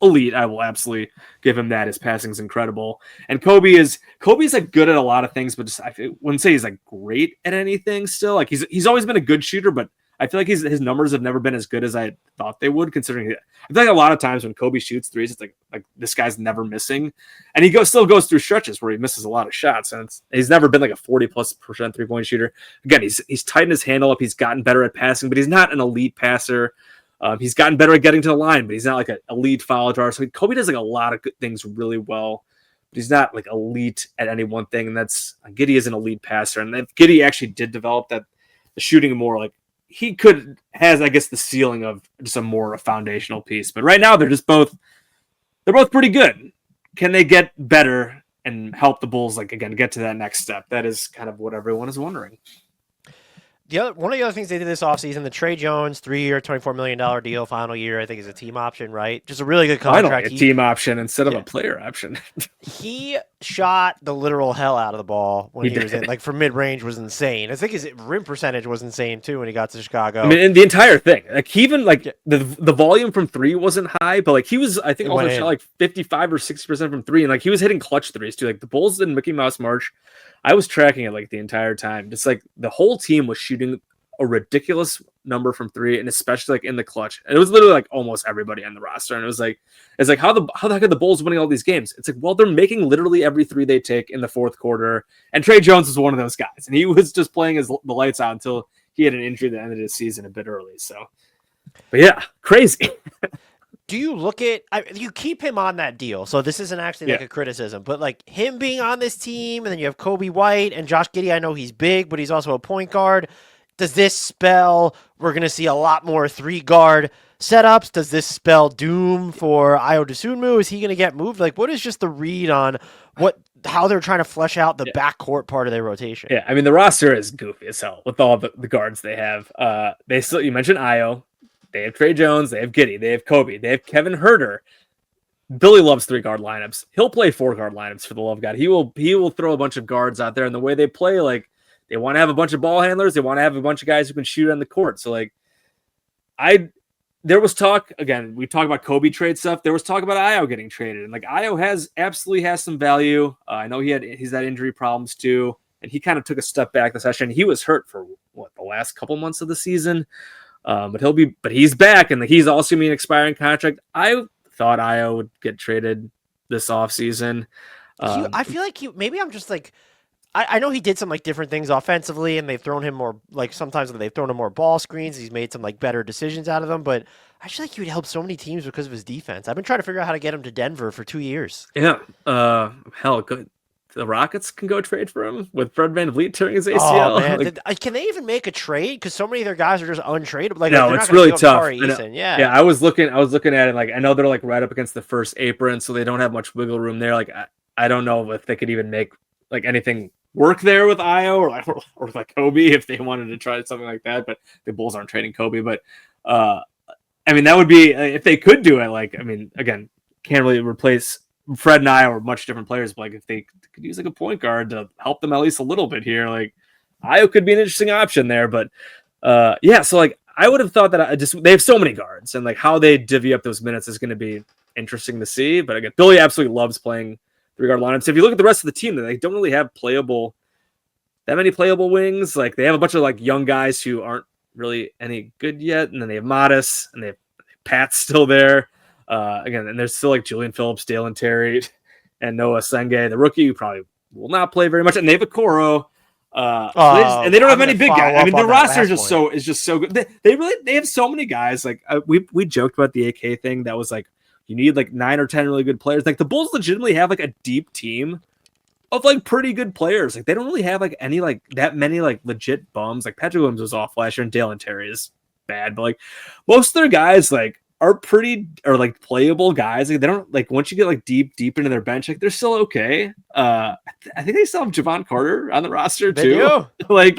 elite. I will absolutely give him that. His passing is incredible. And Coby's like good at a lot of things, but just I wouldn't say he's like great at anything still. Like he's always been a good shooter, but I feel like his numbers have never been as good as I thought they would, considering I feel like a lot of times when Coby shoots threes, it's like this guy's never missing. And he still goes through stretches where he misses a lot of shots, and he's never been like a 40+% three-point shooter. Again, he's tightened his handle up. He's gotten better at passing, but he's not an elite passer. He's gotten better at getting to the line, but he's not like an elite foul drawer. So Coby does like a lot of good things really well, but he's not like elite at any one thing. And that's Giddey is an elite passer. And if Giddey actually did develop the shooting more, like he has, I guess, the ceiling of just a foundational piece. But right now they're both pretty good. Can they get better and help the Bulls, like, again, get to that next step? That is kind of what everyone is wondering. One of the other things they did this offseason, the Tre Jones 3-year, $24 million deal, final year, I think is a team option, right? Just a really good contract. Finally, a team option instead of a player option. He shot the literal hell out of the ball when he was in. Like, for mid-range was insane. I think his rim percentage was insane, too, when he got to Chicago. I mean, and the entire thing. Like, even, like, the volume from three wasn't high, but, like, he was, I think, also shot, like, 55 or 60% from three, and, like, he was hitting clutch threes, too. Like, the Bulls in Mickey Mouse March, I was tracking it, like, the entire time. Just, like, the whole team was shooting a ridiculous number from three, and especially like in the clutch. And it was literally like almost everybody on the roster. And it's like how the heck are the Bulls winning all these games? It's like, well, they're making literally every three they take in the fourth quarter. And Tre Jones was one of those guys, and he was just playing the lights out until he had an injury that ended his season a bit early. So, but yeah, crazy. Do you look at you keep him on that deal? So this isn't actually like a criticism, but like him being on this team, and then you have Coby White and Josh Giddey. I know he's big, but he's also a point guard. Does this spell we're going to see a lot more 3-guard setups? Does this spell doom for Ayo Dosunmu? Is he going to get moved? Like, what is just the read on how they're trying to flesh out the backcourt part of their rotation? Yeah, I mean, the roster is goofy as hell with all the guards they have. You mentioned Ayo. They have Tre Jones. They have Giddey. They have Coby. They have Kevin Huerter. Billy loves 3-guard lineups. He'll play 4-guard lineups for the love of God. He will throw a bunch of guards out there, and the way they play, like, they want to have a bunch of ball handlers. They want to have a bunch of guys who can shoot on the court. So, like, there was talk, again, we talk about Coby trade stuff. There was talk about Ayo getting traded. And, like, Ayo absolutely has some value. I know he's had injury problems, too. And he kind of took a step back this session. He was hurt for, the last couple months of the season. But he's back, and he's also an expiring contract. I thought Ayo would get traded this offseason. I feel like maybe I'm just, like, I know he did some like different things offensively, and they've thrown him more, like sometimes they've thrown him more ball screens. He's made some like better decisions out of them, but I feel like he would help so many teams because of his defense. I've been trying to figure out how to get him to Denver for 2 years. Yeah. Hell, good. The Rockets can go trade for him with Fred VanVleet tearing his ACL. Oh, man. Can they even make a trade? Because so many of their guys are just untradeable. Like, no, it's really tough. Yeah, I was looking at it. Like, I know they're like right up against the first apron, so they don't have much wiggle room there. Like, I don't know if they could even make like anything work there with Ayo or like Coby if they wanted to try something like that. But the Bulls aren't trading Coby. But I mean, that would be if they could do it. Like, I mean, again, can't really replace Fred and Ayo are much different players. But like, if they could use like a point guard to help them at least a little bit here, like Ayo could be an interesting option there. But yeah, so like I would have thought that they have so many guards, and like how they divvy up those minutes is going to be interesting to see. But again, Billy absolutely loves playing 3-guard lineups. If you look at the rest of the team, they don't really have that many playable wings. Like they have a bunch of like young guys who aren't really any good yet, and then they have Matas, and they have Pat's still there. Again, and there's still like Julian Phillips, Dalen Terry, and Noa Essengue, the rookie, who probably will not play very much, and they have Okoro. And they don't have many big guys. I mean, the roster is just so good. They have so many guys. Like we joked about the AK thing. That was like you need like 9 or 10 really good players. Like the Bulls legitimately have like a deep team of like pretty good players. Like they don't really have like any like that many like legit bums. Like Patrick Williams was off last year, and Dalen Terry is bad, but like most of their guys like are like playable guys. Like they don't like once you get like deep into their bench, like they're still okay. I think they still have Javon Carter on the roster too. Like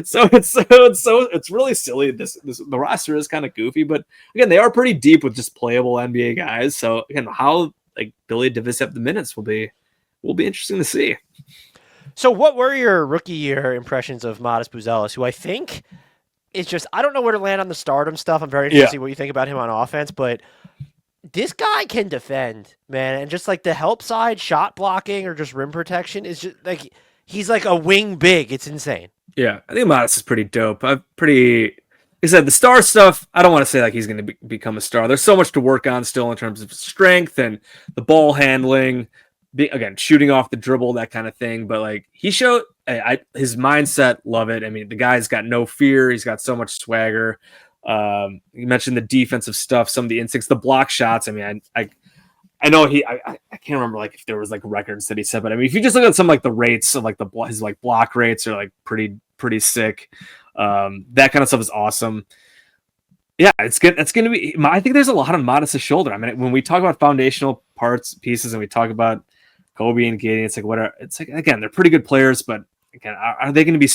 so it's really silly. The roster is kind of goofy, but again, they are pretty deep with just playable NBA guys. So again, how like Billy divvies up the minutes will be interesting to see. So what were your rookie year impressions of Matas Buzelis, who I think it's just, I don't know where to land on the stardom stuff. I'm very interested to see what you think about him on offense, but this guy can defend, man. And just like the help side, shot blocking or just rim protection is just like, he's like a wing big. It's insane. Yeah, I think Matas is pretty dope. Like I said, the star stuff, I don't want to say like he's going to become a star. There's so much to work on still in terms of strength and the ball handling, again, shooting off the dribble, that kind of thing. But like he showed his mindset, love it. I mean, the guy's got no fear. He's got so much swagger. You mentioned the defensive stuff, some of the instincts, the block shots. I mean, I know I can't remember like if there was like records that he set, but I mean, if you just look at some like the rates of like his like block rates are like pretty sick. That kind of stuff is awesome. Yeah, it's good. It's going to be. I think there's a lot on Matas' shoulder. I mean, when we talk about foundational pieces, and we talk about Coby and Giddey, it's like whatever. It's like again, they're pretty good players, but again, are they going to be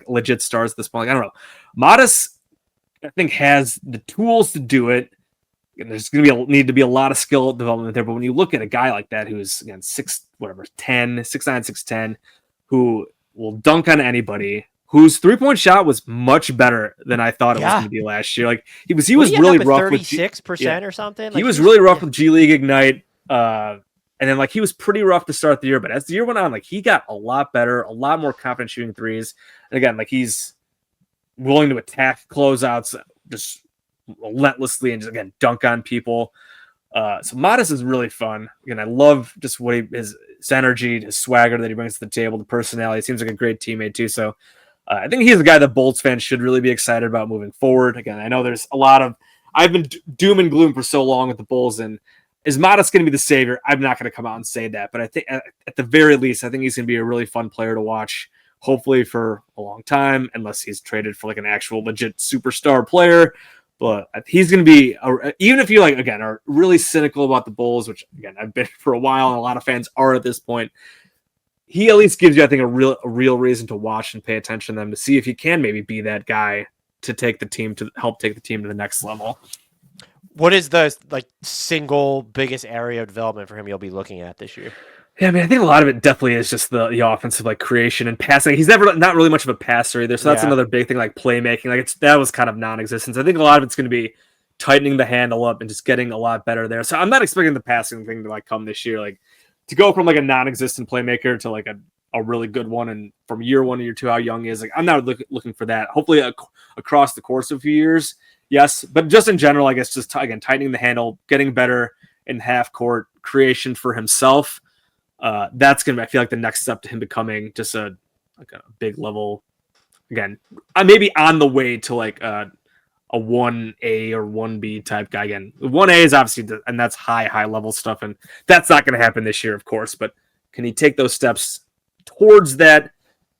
legit stars at this point? Like, I don't know. Matas, I think, has the tools to do it. And there's going to need to be a lot of skill development there. But when you look at a guy like that who's again 6'9", 6'10", who will dunk on anybody, whose 3-point shot was much better than I thought it was going to be last year. Like he was really rough with 36% or something. Like, he was really rough with G League Ignite, and then like he was pretty rough to start the year. But as the year went on, like he got a lot better, a lot more confident shooting threes. And again, like he's willing to attack closeouts just relentlessly and just again dunk on people. So Matas is really fun. Again, I love just what his energy, his swagger that he brings to the table, the personality. He seems like a great teammate too. So I think he's a guy that Bolts fans should really be excited about moving forward. Again, I know there's a lot of I've been doom and gloom for so long with the Bulls, and is Matas going to be the savior? I'm not going to come out and say that, but I think at the very least, I think he's going to be a really fun player to watch. Hopefully for a long time, unless he's traded for like an actual legit superstar player. But he's going to be, even if you like, again, are really cynical about the Bulls, which again, I've been for a while and a lot of fans are at this point, he at least gives you, I think, a real reason to watch and pay attention to them to see if he can maybe be that guy to help take the team to the next level. What is the single biggest area of development for him you'll be looking at this year? Yeah, I mean, I think a lot of it definitely is just the offensive creation and passing. He's not really much of a passer either, so that's another big thing, like playmaking. That was kind of non-existent. I think a lot of it's going to be tightening the handle up and just getting a lot better there. So I'm not expecting the passing thing to come this year, to go from a non-existent playmaker to a really good one, and from year 1 to year 2, how young he is. I'm not looking for that. Hopefully across the course of a few years, yes, but just in general, I guess just tightening the handle, getting better in half court creation for himself. That's going to be, I feel like, the next step to him becoming just a big level. Again, maybe on the way to a 1A or 1B type guy. Again, 1A is obviously, and that's high level stuff, and that's not going to happen this year, of course. But can he take those steps towards that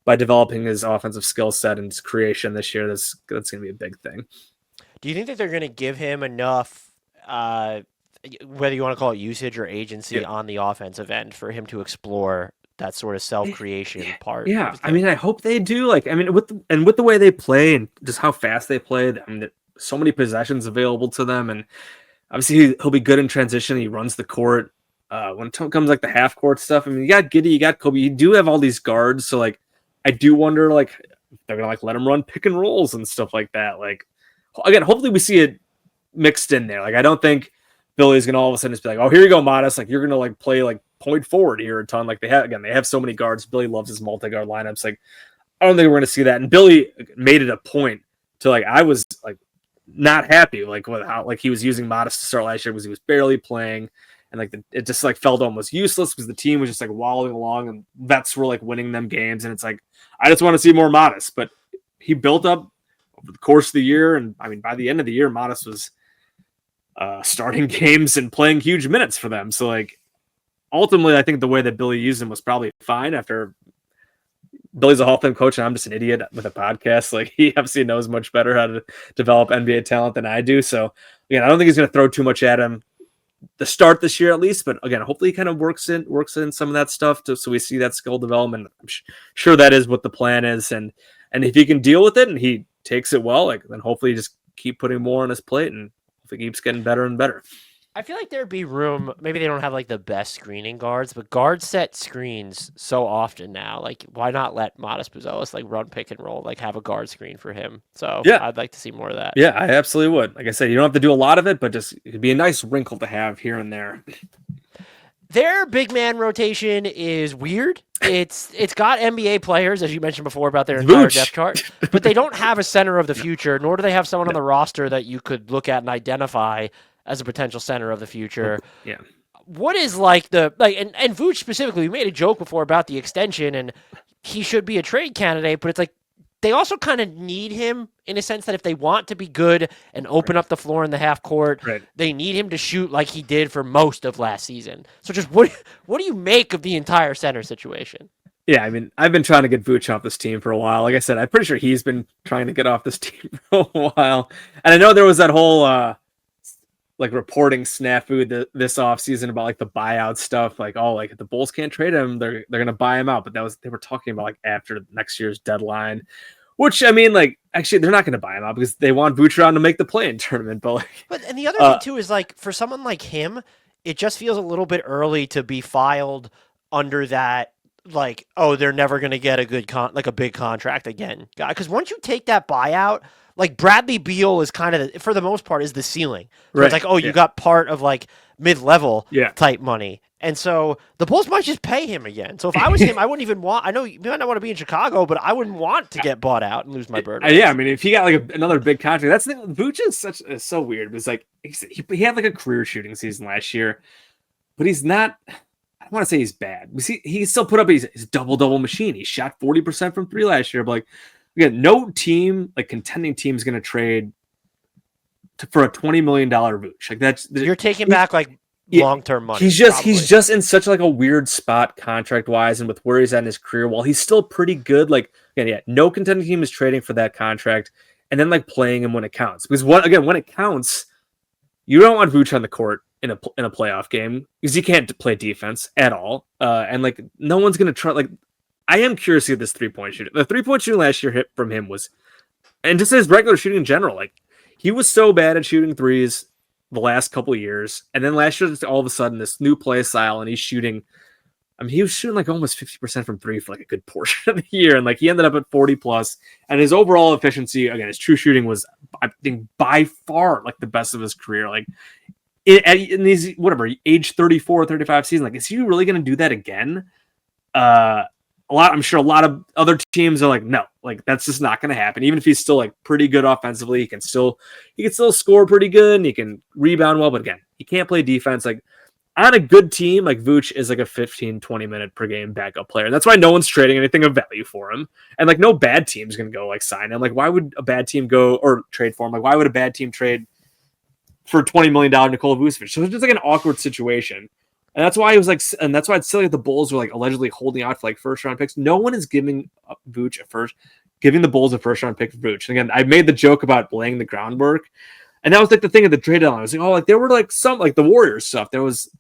by developing his offensive skill set and his creation this year? That's going to be a big thing. Do you think that they're going to give him enough? Whether you want to call it usage or agency on the offensive end for him to explore that sort of self-creation part. Yeah, I mean, I hope they do. With the way they play and just how fast they play, I mean, so many possessions available to them, and obviously he'll be good in transition. He runs the court. When it comes the half court stuff, I mean, you got Giddey, you got Coby, you do have all these guards. So I do wonder if they're gonna let him run pick and rolls and stuff like that. Again, hopefully we see it mixed in there. I don't think Billy's gonna all of a sudden just be oh, here you go, Matas. You're gonna play point forward here a ton. They have so many guards. Billy loves his multi-guard lineups. I don't think we're gonna see that. And Billy made it a point to I was not happy with how he was using Matas to start last year because he was barely playing, and it just felt almost useless because the team was just wallowing along, and vets were winning them games, and it's I just want to see more Matas. But he built up over the course of the year, and I mean by the end of the year, Matas was starting games and playing huge minutes for them. So ultimately, I think the way that Billy used him was probably fine. After Billy's a Hall of Fame coach, and I'm just an idiot with a podcast. He obviously knows much better how to develop NBA talent than I do. So again, I don't think he's going to throw too much at him the start this year, at least. But again, hopefully he kind of works in some of that stuff so we see that skill development. I'm sure that is what the plan is, and if he can deal with it and he takes it well, then hopefully he just keep putting more on his plate and it keeps getting better and better. I feel like there'd be room. Maybe they don't have the best screening guards, but guards set screens so often now. Why not let Matas Buzelis run pick and roll? Have a guard screen for him. So yeah, I'd like to see more of that. Yeah, I absolutely would. Like I said, you don't have to do a lot of it, but just it'd be a nice wrinkle to have here and there. Their big man rotation is weird. It's got NBA players, as you mentioned before, about their entire depth chart, but they don't have a center of the future, nor do they have someone on the roster that you could look at and identify as a potential center of the future. Yeah. What is and Vooch specifically, we made a joke before about the extension, and he should be a trade candidate, but it's they also kind of need him in a sense that if they want to be good and open up the floor in the half court, Right. they need him to shoot like he did for most of last season. So just what do you make of the entire center situation? Yeah, I mean, I've been trying to get Vooch off this team for a while. Like I said, I'm pretty sure he's been trying to get off this team for a while. And I know there was that whole like reporting snafu this offseason about like the buyout stuff. Like, oh, like if the Bulls can't trade him, they're gonna buy him out. But they were talking about like after next year's deadline. Which I mean, like actually, they're not going to buy him out because they want Vooch around to make the play-in tournament. But like, and the other thing too is like for someone like him, it just feels a little bit early to be filed under that. Like, oh, they're never going to get a good a big contract again, because once you take that buyout, like Bradley Beal is kind of for the most part is the ceiling. So right. It's like, oh, you got part of like mid-level Yeah. type money. And so the Bulls might just pay him again. So if I was him, I wouldn't even want. I know you might not want to be in Chicago, but I wouldn't want to get bought out and lose my bird rights. Yeah, I mean, if he got like another big contract, that's the thing. Vooch is so weird. It's like he had like a career shooting season last year, but he's not. I don't want to say he's bad. He still put up his double machine. He shot 40% from three last year. But like again, no team like contending team is going to trade for a $20 million Vooch. Like that's you're taking back like. Long-term money. He's just in such like a weird spot contract wise and with where he's at in his career. While he's still pretty good, like again, yeah, no contending team is trading for that contract, and then like playing him when it counts. Because when it counts, you don't want Vooch on the court in a playoff game because he can't play defense at all. And like no one's gonna try. Like I am curious to get this 3-point shooting. The 3-point shooting last year hit from him was, and just his regular shooting in general, like he was so bad at shooting threes the last couple of years, and then last year just all of a sudden this new play style and he's shooting. I mean, he was shooting like almost 50% from three for like a good portion of the year, and like he ended up at 40 plus, and his overall efficiency, again, his true shooting was, I think, by far like the best of his career. Like in these age 34 35 season, like is he really going to do that again? I'm sure a lot of other teams are like, no, like that's just not going to happen. Even if he's still like pretty good offensively, he can still score pretty good and he can rebound well. But again, he can't play defense. Like on a good team, like Vooch is like a 15-20 minute per game backup player. And that's why no one's trading anything of value for him. And like no bad team's going to go like sign him. Like why would a bad team go or trade for him? Like why would a bad team trade for $20 million Nikola Vucevic? So it's just like an awkward situation. And that's why it was like, and that's why it's silly that the Bulls were like allegedly holding out for like first round picks. No one is giving giving the Bulls a first round pick for Vooch. And again, I made the joke about laying the groundwork, and that was like the thing at the trade deadline. I was like, oh, like there were like some like the Warriors stuff. There was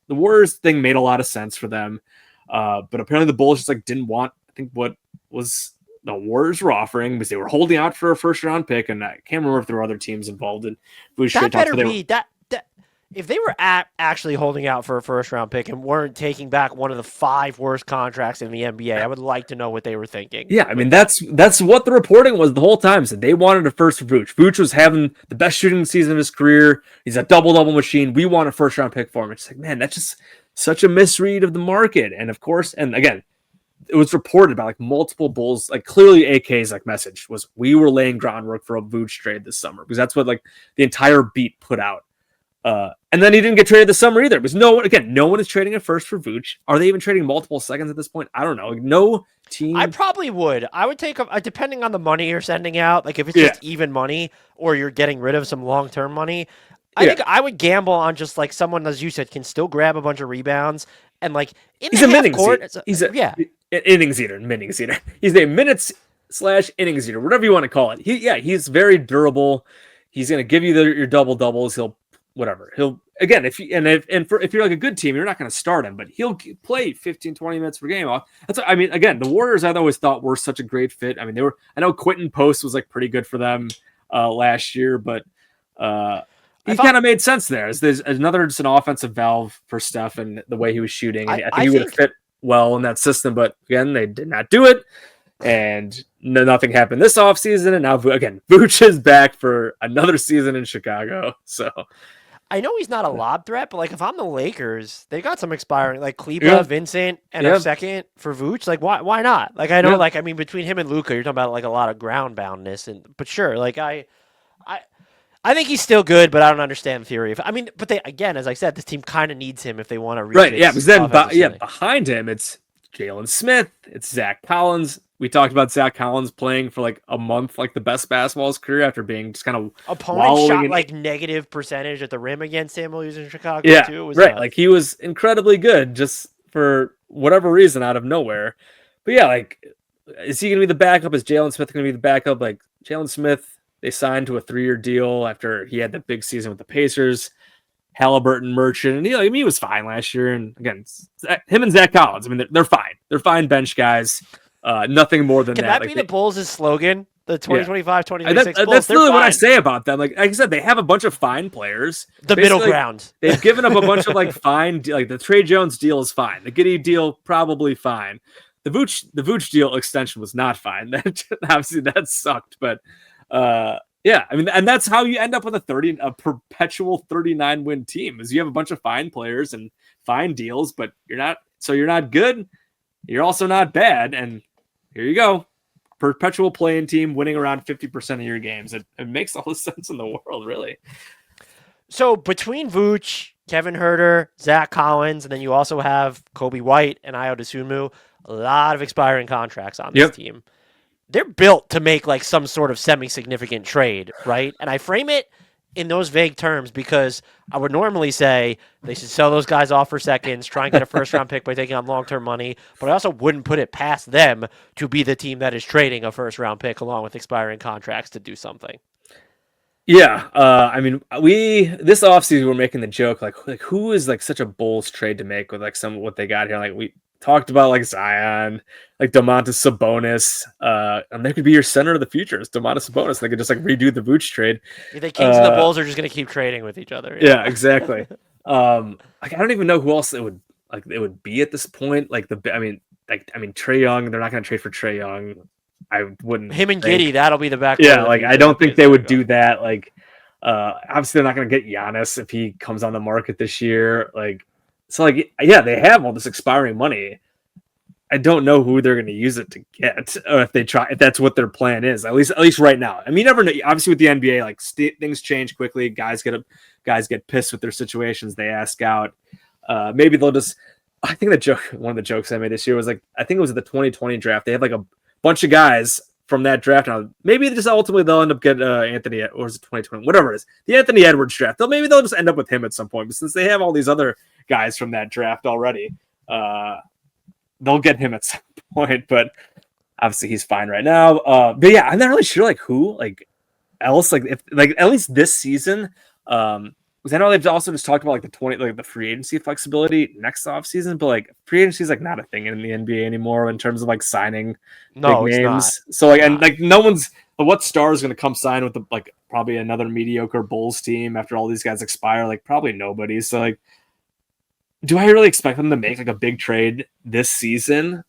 the Warriors thing made a lot of sense for them, but apparently the Bulls just like didn't want. I think what was the Warriors were offering because they were holding out for a first round pick, and I can't remember if there were other teams involved in Vooch. That better be that. If they were actually holding out for a first-round pick and weren't taking back one of the 5 worst contracts in the NBA, I would like to know what they were thinking. Yeah, I mean, that's what the reporting was the whole time. So they wanted a first for Vooch. Vooch was having the best shooting season of his career. He's a double-double machine. We want a first-round pick for him. It's like, man, that's just such a misread of the market. And, of course, and again, it was reported by like multiple Bulls, like clearly AK's like message was we were laying groundwork for a Vooch trade this summer because that's what like the entire beat put out. And then he didn't get traded this summer either. Because no one is trading a first for Vooch. Are they even trading multiple seconds at this point? I don't know. Like, no team. I probably would. I would take depending on the money you're sending out. Like if it's just even money, or you're getting rid of some long-term money. I think I would gamble on just like someone, as you said, can still grab a bunch of rebounds and like he's a innings eater. He's innings eater. He's a minutes/innings eater, whatever you want to call it. He's very durable. He's going to give you your double doubles. He'll again, if you're like a good team, you're not going to start him, but he'll play 15-20 minutes per game. Again, the Warriors I always thought were such a great fit. I mean, I know Quentin Post was like pretty good for them last year, but he kind of made sense there. There's another just an offensive valve for Steph and the way he was shooting. I think he would have fit well in that system, but again, they did not do it. And nothing happened this offseason. And now, again, Vooch is back for another season in Chicago. So I know he's not a lob threat, but like if I'm the Lakers, they got some expiring, like Kleber, Vincent, and a second for Vooch. Like why not? Like I know, between him and Luka, you're talking about like a lot of ground boundness, but sure, like I think he's still good, but I don't understand the theory. But they again, as I said, this team kind of needs him if they want to reach. Right, yeah, because then behind him, it's Jalen Smith, it's Zach Collins. we talked about Zach Collins playing for like a month, like the best basketball of his career after being just kind of Opponent shot like negative percentage at the rim against him while he was in Chicago yeah, too. It was right. nuts. Like he was incredibly good just for whatever reason out of nowhere. But yeah, like is he going to be the backup? Is Jalen Smith going to be the backup? Like Jalen Smith, they signed to a 3-year deal after he had the big season with the Pacers. Halliburton, Merchant, and he was fine last year. And again, him and Zach Collins, I mean, they're fine. They're fine bench guys. Nothing more than that. Can that be the Bulls' slogan? The 2025-2026 Bulls? That's literally what I say about them. Like I said, they have a bunch of fine players. The middle ground. They've given up a bunch of like fine, like the Tre Jones deal is fine. The Giddey deal probably fine. The Vooch deal extension was not fine. That obviously that sucked, but yeah, I mean, and that's how you end up with a perpetual 39 win team is you have a bunch of fine players and fine deals, but you're not good. You're also not bad. And here you go. Perpetual playing team winning around 50% of your games. It makes all the sense in the world, really. So between Vooch, Kevin Huerter, Zach Collins, and then you also have Coby White and Ayo Dosunmu, a lot of expiring contracts on this team. They're built to make like some sort of semi-significant trade, right? And I frame it in those vague terms because I would normally say they should sell those guys off for seconds, try and get a first-round pick by taking on long-term money, but I also wouldn't put it past them to be the team that is trading a first-round pick along with expiring contracts to do something. Yeah, I mean, this offseason we're making the joke like who is like such a Bulls trade to make with like some what they got here. Like we talked about like Zion, like Domantas Sabonis, and they could be your center of the future. It's Domantas Sabonis. They could just like redo the Vooch trade. The Kings and the Bulls are just going to keep trading with each other. Yeah, exactly. Like I don't even know who else it would be at this point. Like I mean, Trae Young. They're not going to trade for Trae Young. I wouldn't. Him and Giddey, that'll be the back. Yeah, like I don't think they would do that. Like, obviously they're not going to get Giannis if he comes on the market this year. Like, so like, yeah, they have all this expiring money. I don't know who they're going to use it to get, or if that's what their plan is. At least right now. I mean, you never know. Obviously, with the NBA, like things change quickly. Guys get pissed with their situations. They ask out. Maybe they'll just. I think one of the jokes I made this year was like, I think it was at the 2020 draft. They had like a bunch of guys from that draft. Now, maybe just ultimately they'll end up getting Anthony, or is it 2020? Whatever it is. The Anthony Edwards draft. Maybe they'll just end up with him at some point. But since they have all these other guys from that draft already, they'll get him at some point. But obviously he's fine right now. But yeah, I'm not really sure like who else if at least this season. Because I know they've also just talked about like the free agency flexibility next offseason, but like free agency is like not a thing in the NBA anymore in terms of like signing big names. So like and like no one's what star is going to come sign with like probably another mediocre Bulls team after all these guys expire? Like probably nobody. So like, do I really expect them to make like a big trade this season?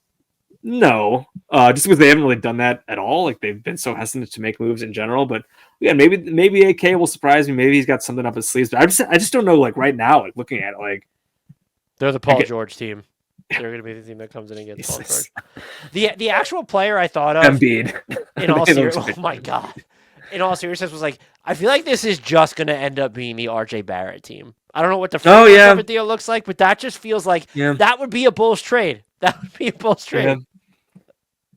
No, just because they haven't really done that at all. Like they've been so hesitant to make moves in general. But yeah, maybe AK will surprise me. Maybe he's got something up his sleeves. But I just don't know. Like right now, like looking at it, like they're the Paul George team. They're going to be the team that comes in against Paul George. The actual player I thought of Embiid. In all seriousness, oh my god! In all seriousness, was like I feel like this is just going to end up being the RJ Barrett team. I don't know what the framework of a deal looks like, but that just feels like that would be a Bulls trade. That would be a Bulls trade.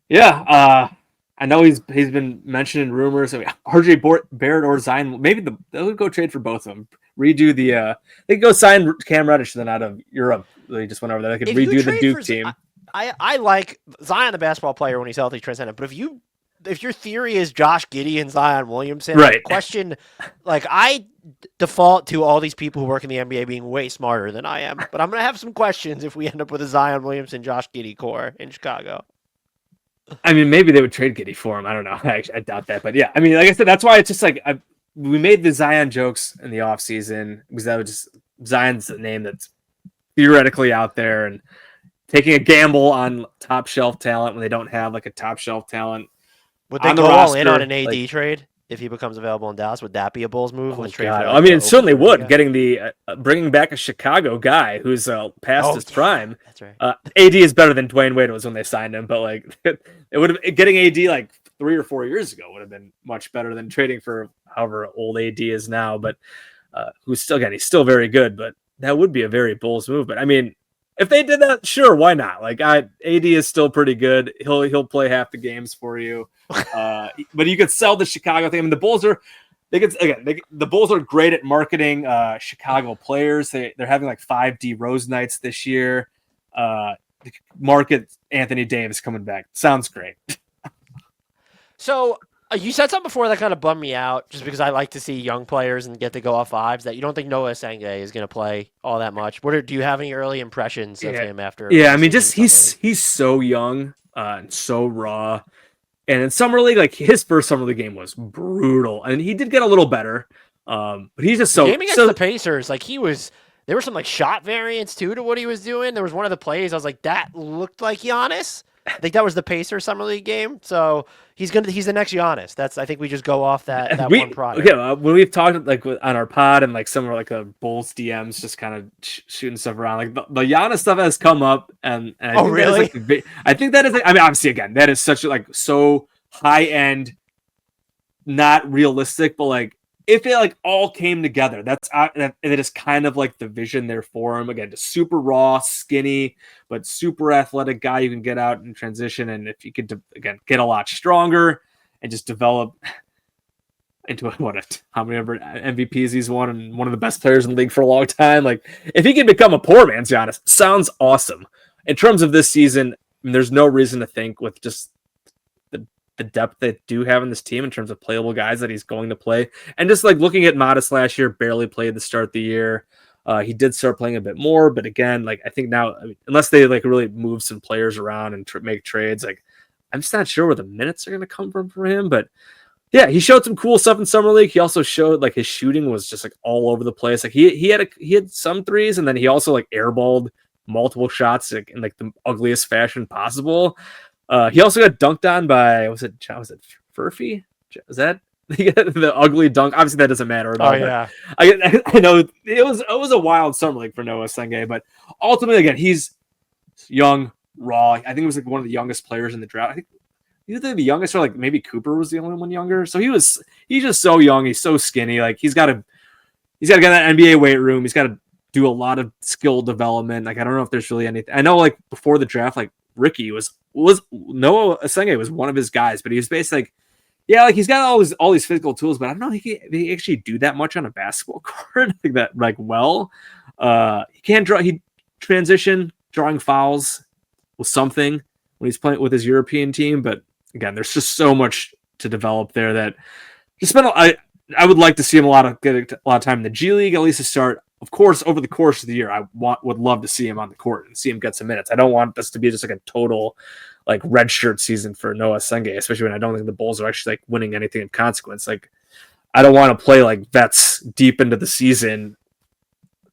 Yeah, I know he's been mentioned in rumors. I mean, RJ Barrett or Zion. Maybe they'll go trade for both of them. Redo they could go sign Cam Reddish then out of Europe. They just went over there. They could redo the Duke team. I like Zion, the basketball player, when he's healthy, transcendent. But if your theory is Josh Giddey and Zion Williamson, right? Question, like I default to all these people who work in the NBA being way smarter than I am. But I'm gonna have some questions if we end up with a Zion Williamson, Josh Giddey core in Chicago. I mean, maybe they would trade Giddey for him. I don't know. I doubt that. But yeah, I mean, like I said, that's why it's just like we made the Zion jokes in the offseason because that was just Zion's the name that's theoretically out there and taking a gamble on top shelf talent when they don't have like a top shelf talent. Would they go all in on an AD trade if he becomes available in Dallas? Would that be a Bulls move? I mean, it certainly would. Getting bringing back a Chicago guy who's past his prime. That's right. AD is better than Dwayne Wade was when they signed him, but like it would have getting AD like 3 or 4 years ago would have been much better than trading for however old AD is now. But he's still very good. But that would be a very Bulls move. But I mean, if they did that, sure, why not? Like, AD is still pretty good. He'll play half the games for you. But you could sell the Chicago thing. I mean, the Bulls are the Bulls are great at marketing Chicago players. They're having like 5 D Rose nights this year. Market Anthony Davis coming back. Sounds great. So you said something before that kind of bummed me out, just because I like to see young players and get to go off vibes. That you don't think Noa Essengue is going to play all that much. Do you have any early impressions of him after? Yeah, I mean, just he's so young and so raw. And in summer league, like his first summer league game was brutal, and he did get a little better. But he's just so. The game against the Pacers, like there were some like shot variants too to what he was doing. There was one of the plays I was like, that looked like Giannis. I think that was the Pacers summer league game. So he's the next Giannis. I think we just go off that one product. Yeah, when we've talked like on our pod and like some of like the Bulls DMs just kind of shooting stuff around, like the Giannis stuff has come up, and I think really? That is, like, I think that is. I mean, obviously, again, that is such like so high end, not realistic, but like if it like all came together, that is kind of like the vision there for him. Again, just super raw, skinny, but super athletic guy you can get out in transition. And if you could, again, get a lot stronger and just develop into how many ever MVPs he's won and one of the best players in the league for a long time. Like if he can become a poor man's Giannis, sounds awesome. In terms of this season, I mean, there's no reason to think with just the depth they do have in this team in terms of playable guys that he's going to play. And just like looking at Matas last year, barely played the start of the year. He did start playing a bit more, but again, like I think now, I mean, unless they like really move some players around and make trades, like I'm just not sure where the minutes are going to come from for him. But yeah, he showed some cool stuff in summer league. He also showed like his shooting was just like all over the place. Like he had some threes, and then he also like airballed multiple shots like, in like the ugliest fashion possible. He also got dunked on by was it Furphy? Is that the ugly dunk? Obviously, that doesn't matter at all. Oh yeah, I know it was a wild summer league for Noa Essengue, but ultimately, again, he's young, raw. I think he was like one of the youngest players in the draft. I think either the youngest or like maybe Cooper was the only one younger. So he's just so young. He's so skinny. Like he's got to get in that NBA weight room. He's got to do a lot of skill development. Like I don't know if there's really anything. I know like before the draft, like Ricky was Noa Essengue was one of his guys, but he was basically like, yeah, like he's got all these physical tools, but I don't know if he actually do that much on a basketball court like that. Like, well, he can't draw. He transition drawing fouls was something when he's playing with his European team, but again, there's just so much to develop there that he spent. I would like to see him get a lot of time in the G League, at least to start. Of course, over the course of the year, I would love to see him on the court and see him get some minutes. I don't want this to be just like a total like red shirt season for Noa Essengue, especially when I don't think the Bulls are actually like winning anything of consequence. Like I don't want to play like vets deep into the season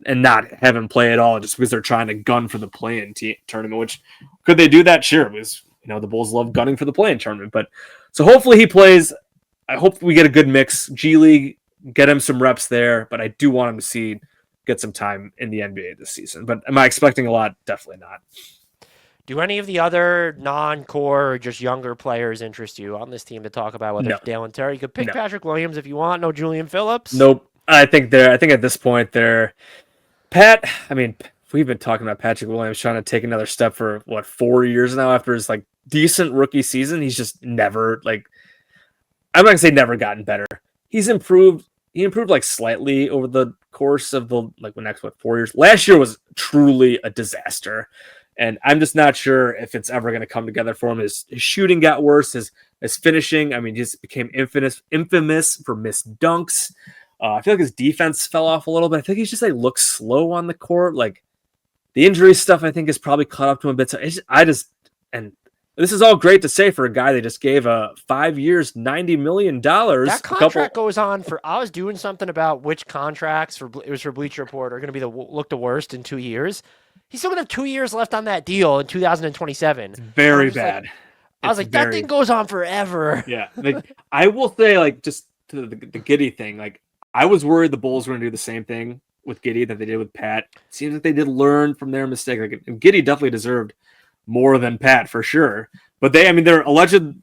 and not have him play at all just because they're trying to gun for the play-in tournament. Which could they do that? Sure, because the Bulls love gunning for the play-in tournament. But so hopefully he plays. I hope we get a good mix. G League, get him some reps there, but I do want him to get some time in the NBA this season. But am I expecting a lot? Definitely not. Do any of the other non-core or just younger players interest you on this team to talk about? Whether it's Dale and Terry, you could pick Patrick Williams if you want. No Julian Phillips. Nope. I think at this point they're Pat. I mean, we've been talking about Patrick Williams trying to take another step for 4 years now after his like decent rookie season. He's just never like. I'm not gonna say never gotten better. He's improved. He improved like slightly over the course of the next 4 years. Last year was truly a disaster, and I'm just not sure if it's ever going to come together for him. His shooting got worse. His finishing. I mean, he just became infamous for missed dunks. I feel like his defense fell off a little bit. I think he's just like looks slow on the court. Like the injury stuff, I think has probably caught up to him a bit. So and this is all great to say for a guy they just gave 5 years, $90 million. That contract goes on for. I was doing something about which contracts it was for Bleacher Report are going to be look the worst in 2 years. He's still going to have 2 years left on that deal in 2027. It's very bad. I was like, that thing goes on forever. Yeah, I will say, like, just to the Giddey thing, like, I was worried the Bulls were going to do the same thing with Giddey that they did with Pat. It seems like they did learn from their mistake. Like, Giddey definitely deserved more than Pat for sure. But their alleged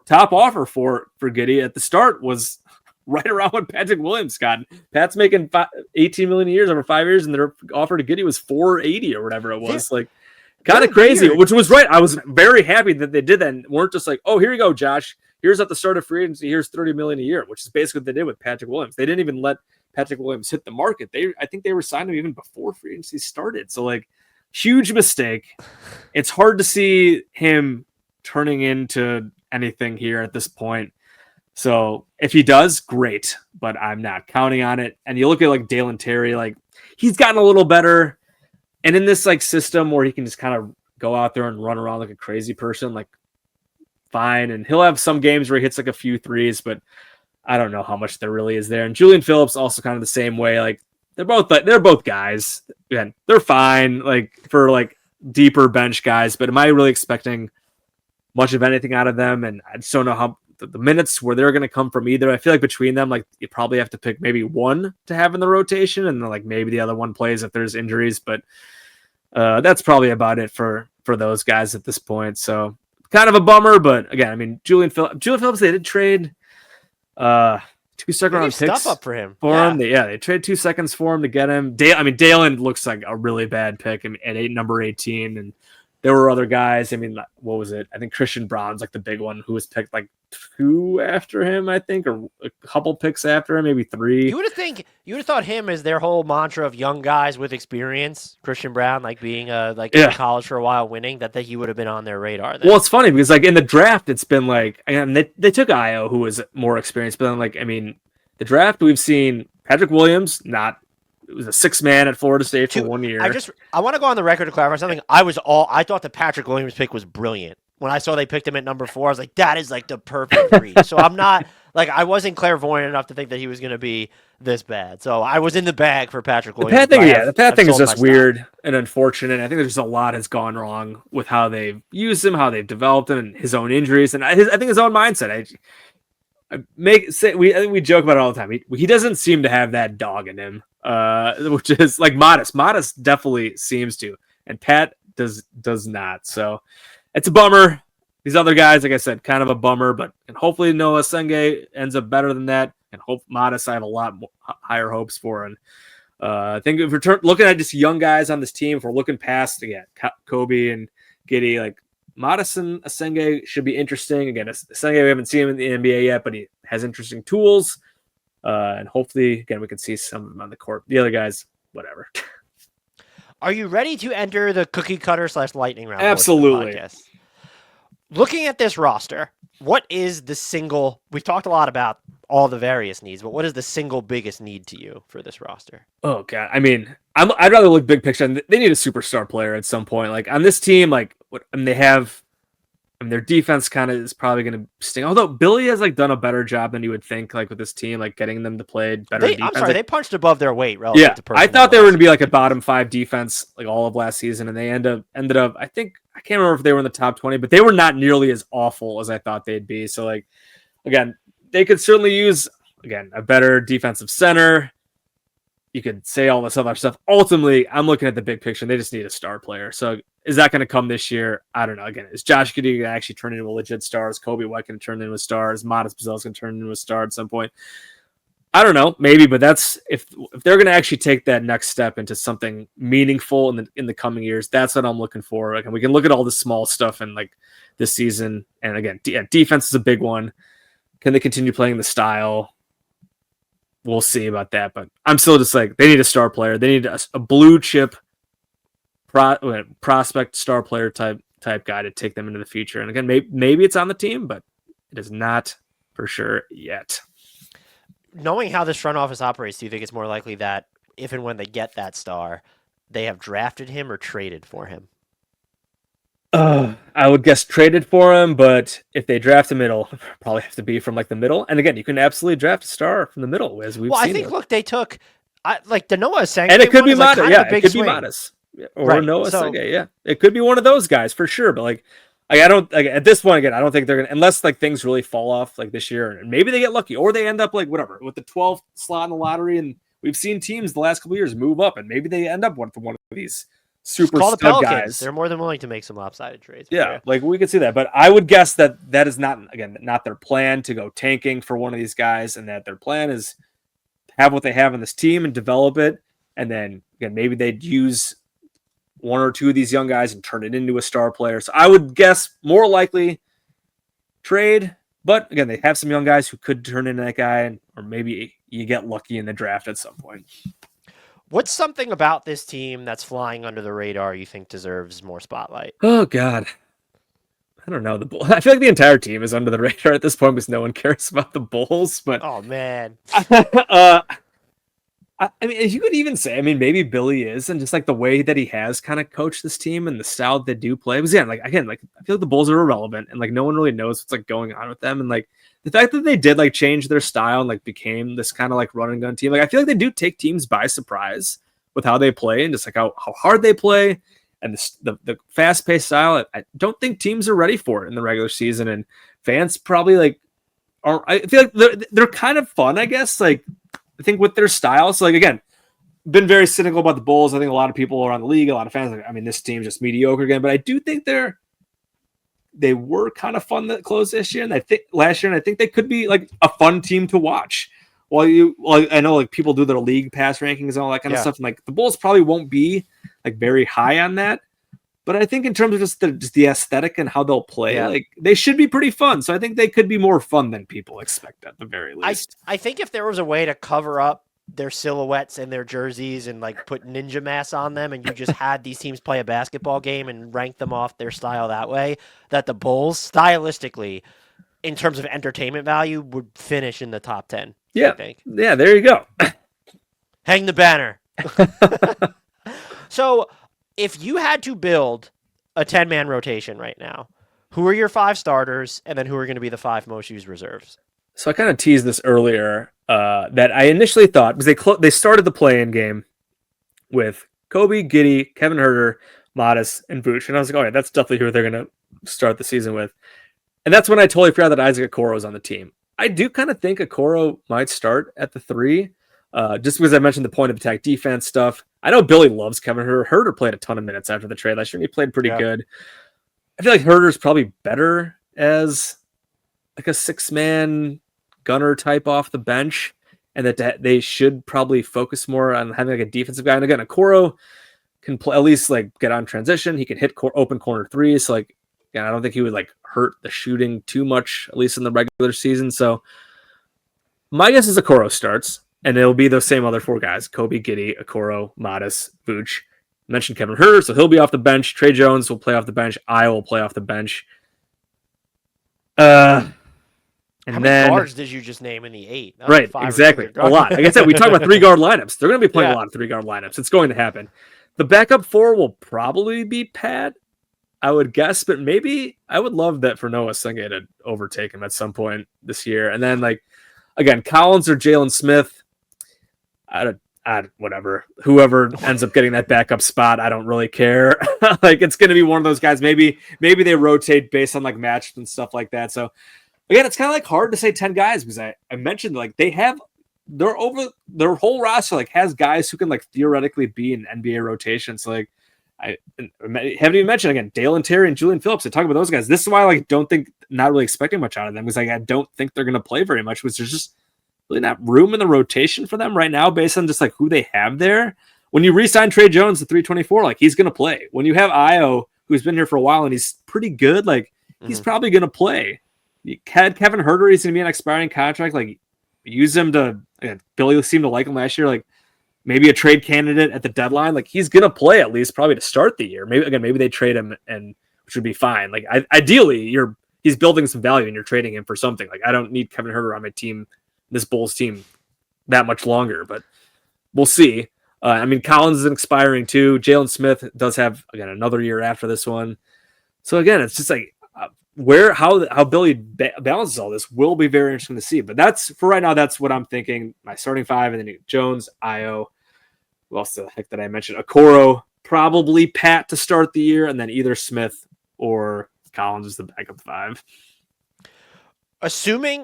top offer for Giddey at the start was right around what Patrick Williams got. Pat's making $18 million a year over 5 years, and their offer to Giddey was $480 or whatever it was. Kind of crazy, weird. Which was right. I was very happy that they did that and weren't just like, oh, here you go, Josh. Here's at the start of free agency. Here's $30 million a year, which is basically what they did with Patrick Williams. They didn't even let Patrick Williams hit the market. I think they were signing him even before free agency started. So huge mistake. It's hard to see him turning into anything here at this point. So if he does, great, but I'm not counting on it. And you look at Dalen Terry, he's gotten a little better. And in this system where he can just kind of go out there and run around like a crazy person, fine. And he'll have some games where he hits a few threes, but I don't know how much there really is there. And Julian Phillips also kind of the same way. They're both guys. Again, they're fine for deeper bench guys, but am I really expecting much of anything out of them? And I just don't know how the minutes where they're going to come from either. I feel like between them, you probably have to pick maybe one to have in the rotation, and then maybe the other one plays if there's injuries. But that's probably about it for those guys at this point. So kind of a bummer. But again, I mean, Julian Phillips, they did trade 2 second-round picks stuff up for him. him. They traded 2 seconds for him to get him. Dalen looks like a really bad pick at number 18, and there were other guys. I mean, what was it? I think Christian Braun's the big one who was picked 2 after him, I think, or a couple picks after him, maybe 3. You would have thought him as their whole mantra of young guys with experience. Christian Braun, being in college for a while, winning, that he would have been on their radar. Then. Well, it's funny because in the draft, it's been and they took Io, who was more experienced, but then the draft we've seen Patrick Williams it was a 6 man at Florida State for 1 year. I want to go on the record to clarify something. I thought the Patrick Williams pick was brilliant. When I saw they picked him at number 4, I was like, that is the perfect read. So I'm not I wasn't clairvoyant enough to think that he was going to be this bad. So I was in the bag for Patrick Williams. The Pat thing is just weird and unfortunate. I think there's a lot has gone wrong with how they've used him, how they've developed him, and his own injuries, and I think his own mindset. I think we joke about it all the time. He doesn't seem to have that dog in him, which is Matas. Matas definitely seems to, and Pat does not. So it's a bummer. These other guys, like I said, kind of a bummer, but and hopefully Noa Essengue ends up better than that. And hope Matas, I have a lot higher hopes for. And I think if we're looking at just young guys on this team, if we're looking past again, Coby and Giddey, Matas and Essengue should be interesting. Again, Essengue, we haven't seen him in the NBA yet, but he has interesting tools. And hopefully, again, we can see some of them on the court. The other guys, whatever. Are you ready to enter the cookie cutter / lightning round? Absolutely. Looking at this roster, what is the single? We've talked a lot about all the various needs, but what is the single biggest need to you for this roster? Oh God, I mean, I'd rather look big picture. They need a superstar player at some point. On this team, they have. Their defense kind of is probably going to sting. Although Billy has done a better job than you would think, with this team, getting them to play better defense. I'm sorry, they punched above their weight relative to personnel. I thought they were going to be a bottom 5 defense all of last season, and they ended up. I can't remember if they were in the top 20, but they were not nearly as awful as I thought they'd be. So again, they could certainly use a better defensive center. You could say all this other stuff. Ultimately, I'm looking at the big picture. They just need a star player. So is that going to come this year? I don't know. Again, is Josh Giddey going to actually turn into a legit star? Is Coby White going to turn into a star? Is Matas Buzelis going to turn into a star at some point? I don't know. Maybe, but that's if they're going to actually take that next step into something meaningful in the coming years. That's what I'm looking for. We can look at all the small stuff in this season. And again, defense is a big one. Can they continue playing the style? We'll see about that, but I'm still just they need a star player. They need a blue chip prospect star player type guy to take them into the future. And again, maybe it's on the team, but it is not for sure yet. Knowing how this front office operates, do you think it's more likely that if and when they get that star, they have drafted him or traded for him? I would guess traded for him, but if they draft him, it'll probably have to be from the middle. And again, you can absolutely draft a star from the middle, as we've seen. I think, look, they took the Noa Essengue, and it could be Matas. It could be Matas or Noa Essengue. Yeah, it could be one of those guys for sure. But I don't at this point again. I don't think they're gonna unless things really fall off this year, and maybe they get lucky or they end up whatever with the 12th slot in the lottery. And we've seen teams the last couple of years move up, and maybe they end up with one of these Just super call the stud Pelicans. guys. They're more than willing to make some lopsided trades. Yeah, like we could see that, but I would guess that is not, again, not their plan to go tanking for one of these guys, and that their plan is have what they have in this team and develop it, and then again maybe they'd use one or two of these young guys and turn it into a star player. So I would guess more likely trade, but again they have some young guys who could turn into that guy, or maybe you get lucky in the draft at some point. What's something about this team that's flying under the radar you think deserves more spotlight? Oh God, I don't know. I feel like the entire team is under the radar at this point because no one cares about the Bulls. But oh man, I mean, you could even say, I mean, maybe Billy is, and just like the way that he has kind of coached this team and the style that they do play. Because yeah, like again, like I feel like the Bulls are irrelevant, and like no one really knows what's like going on with them, and like the fact that they did like change their style and like became this kind of like run and gun team. Like I feel like they do take teams by surprise with how they play and just like how hard they play and the fast paced style. I don't think teams are ready for it in the regular season, and fans probably like are. I feel like they're kind of fun, I guess. Like I think with their style. So like again, been very cynical about the Bulls. I think a lot of people around the league, a lot of fans, like, I mean, this team's just mediocre again. But I do think they were kind of fun to close this year, and I think last year, and I think they could be like a fun team to watch. I know like people do their league pass rankings and all that kind of stuff, and like the Bulls probably won't be like very high on that. But I think in terms of just the aesthetic and how they'll play, like they should be pretty fun. So I think they could be more fun than people expect at the very least. I think if there was a way to cover up their silhouettes and their jerseys and like put ninja masks on them, and you just had these teams play a basketball game and rank them off their style that way, that the Bulls stylistically, in terms of entertainment value, would finish in the top 10. Yeah. I think. Yeah, there you go. Hang the banner. So if you had to build a 10-man rotation right now, who are your 5 starters, and then who are going to be the 5 most used reserves? So I kind of teased this earlier that I initially thought, because they started the play-in game with Coby, Giddey, Kevin Huerter, Matas, and Vooch, and I was like, oh yeah, that's definitely who they're going to start the season with. And that's when I totally forgot that Isaac Okoro was on the team. I do kind of think Okoro might start at the 3, just because I mentioned the point of attack defense stuff. I know Billy loves Kevin Huerter. Huerter played a ton of minutes after the trade last year, and he played pretty good. I feel like Herter's probably better as like a 6-man gunner type off the bench, and that they should probably focus more on having like a defensive guy. And again, Okoro can play, at least like get on transition. He can hit open corner threes. So like, again, I don't think he would like hurt the shooting too much, at least in the regular season. So my guess is Okoro starts, and it'll be those same other 4 guys: Coby, Giddey, Okoro, Matas, Vooch. I mentioned Kevin Huerter, so he'll be off the bench. Tre Jones will play off the bench. I will play off the bench. How many guards did you just name in the 8? Right, exactly. A lot. Like I said, we talked about 3-guard lineups. They're going to be playing a lot of 3-guard lineups. It's going to happen. The backup 4 will probably be Pat, I would guess, but maybe I would love that for Noa Essengue to overtake him at some point this year. And then, like, again, Collins or Jalen Smith, whatever. Whoever ends up getting that backup spot, I don't really care. Like, it's going to be one of those guys. Maybe they rotate based on like matchups and stuff like that. So again, it's kind of like hard to say 10 guys because I mentioned like they're over their whole roster like has guys who can like theoretically be in NBA rotation. So like I haven't even mentioned again Dalen Terry and Julian Phillips. I talk about those guys. This is why I like don't think, not really expecting much out of them because like I don't think they're going to play very much. Because there's just really not room in the rotation for them right now based on just like who they have there. When you re-sign Tre Jones to 324, like he's going to play. When you have Io, who's been here for a while and he's pretty good, like he's probably going to play. You had Kevin Huerter, he's going to be an expiring contract. Like use him to. Billy seemed to like him last year. Like maybe a trade candidate at the deadline. Like he's going to play at least probably to start the year. Maybe they trade him and which would be fine. Like ideally, he's building some value and you're trading him for something. Like I don't need Kevin Huerter on my team, this Bulls team, that much longer. But we'll see. I mean, Collins is expiring too. Jalen Smith does have again another year after this one. So again, it's just like how Billy balances all this will be very interesting to see. But that's for right now. That's what I'm thinking. My starting 5, and then Jones, Io. Who else the heck did I mention? Okoro, probably Pat to start the year, and then either Smith or Collins is the backup 5.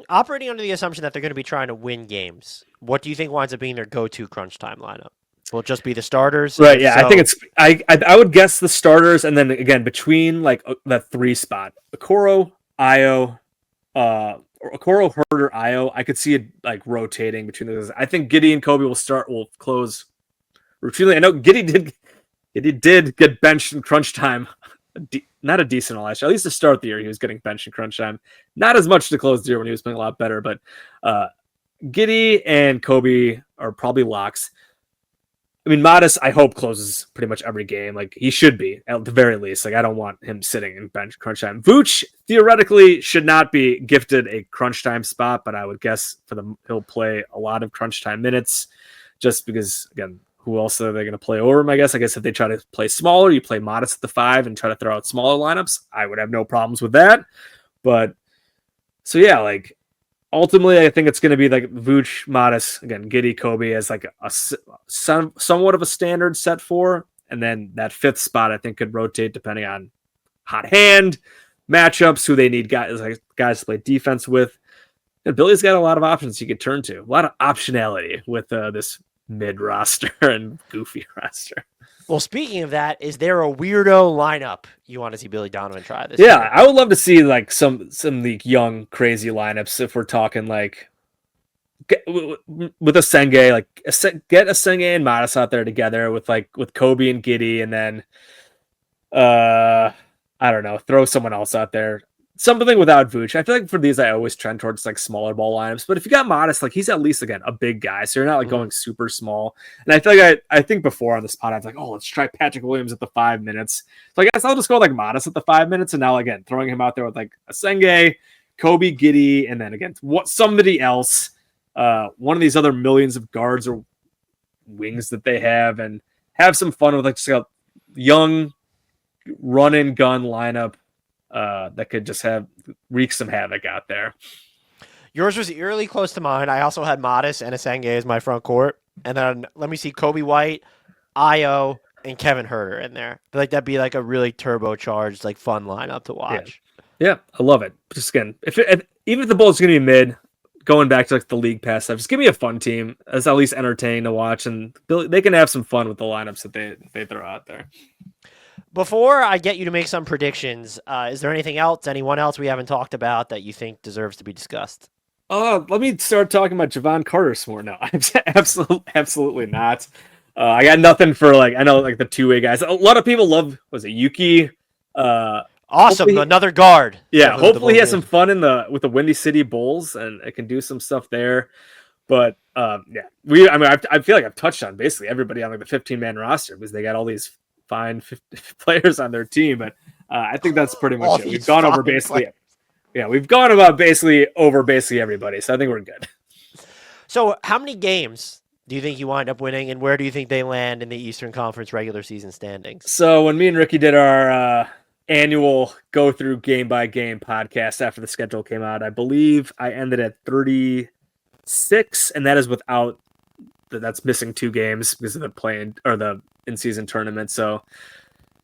Operating under the assumption that they're going to be trying to win games, what do you think winds up being their go-to crunch time lineup? Will it just be the starters? Right. If Yeah. so, I think it's. I would guess the starters, and then again between like that 3 spot, Okoro, Io, Okoro, Herder, Io. I could see it like rotating between those. I think Giddey and Coby will close routinely. I know Giddey did get benched in crunch time. Not a decent last year. At least to start the year, he was getting benched in crunch time. Not as much to close the year when he was playing a lot better. But Giddey and Coby are probably locks. I mean, Matas, I hope, closes pretty much every game. Like, he should be, at the very least. Like, I don't want him sitting in bench crunch time. Vooch, theoretically, should not be gifted a crunch time spot, but I would guess he'll play a lot of crunch time minutes just because, again, who else are they going to play over him, I guess? I guess if they try to play smaller, you play Matas at the 5 and try to throw out smaller lineups. I would have no problems with that. But, so yeah, like, ultimately, I think it's going to be like Vooch, Matas, again, Giddey, Coby as like somewhat of a standard set 4. And then that 5th spot, I think, could rotate depending on hot hand, matchups, who they need guys to play defense with. And Billy's got a lot of options you could turn to. A lot of optionality with this mid roster and goofy roster. well, speaking of that, is there a weirdo lineup you want to see Billy Donovan try this Yeah, year? I would love to see like some like young crazy lineups if we're talking like with Essengue, like get Essengue and Matas out there together with Coby and Giddey, and then I don't know, throw someone else out there. Something without Vooch. I feel like for these, I always trend towards like smaller ball lineups. But if you got Matas, like he's at least again a big guy, so you're not like going super small. And I feel like I think before on this pod, I was like, oh, let's try Patrick Williams at the 5 minutes. So I guess I'll just go like Matas at the 5 minutes, and now again throwing him out there with like Essengue, Coby, Giddey, and then again somebody else, one of these other millions of guards or wings that they have, and have some fun with like just a young run and gun lineup. That could just wreak some havoc out there. Yours was eerily close to mine. I also had Matas and Essengue as my front court. And then let me see Coby White, Io, and Kevin Herder in there. I feel like that'd be like a really turbocharged, like fun lineup to watch. Yeah, I love it. Just again, even if the Bulls are going to be mid, going back to like the league pass stuff, just give me a fun team. It's at least entertaining to watch, and they can have some fun with the lineups that they throw out there. Before I get you to make some predictions, is there anything else, anyone else we haven't talked about that you think deserves to be discussed? Let me start talking about Javon Carter some more. No, absolutely not. I got nothing for I know like the 2-way guys. A lot of people love, was it Yuki? Awesome, another guard. Yeah, hopefully he has some fun with the Windy City Bulls and it can do some stuff there. But I feel like I've touched on basically everybody on like the 15-man roster because they got all these fine players on their team, but I think that's pretty much it. We've gone over basically, we've gone about basically everybody, so I think we're good. So, how many games do you think you wind up winning, and where do you think they land in the Eastern Conference regular season standings? So, when me and Ricky did our annual go through game by game podcast after the schedule came out, I believe I ended at 36, and that is without that's missing 2 games because of the play-in or the in-season tournament. So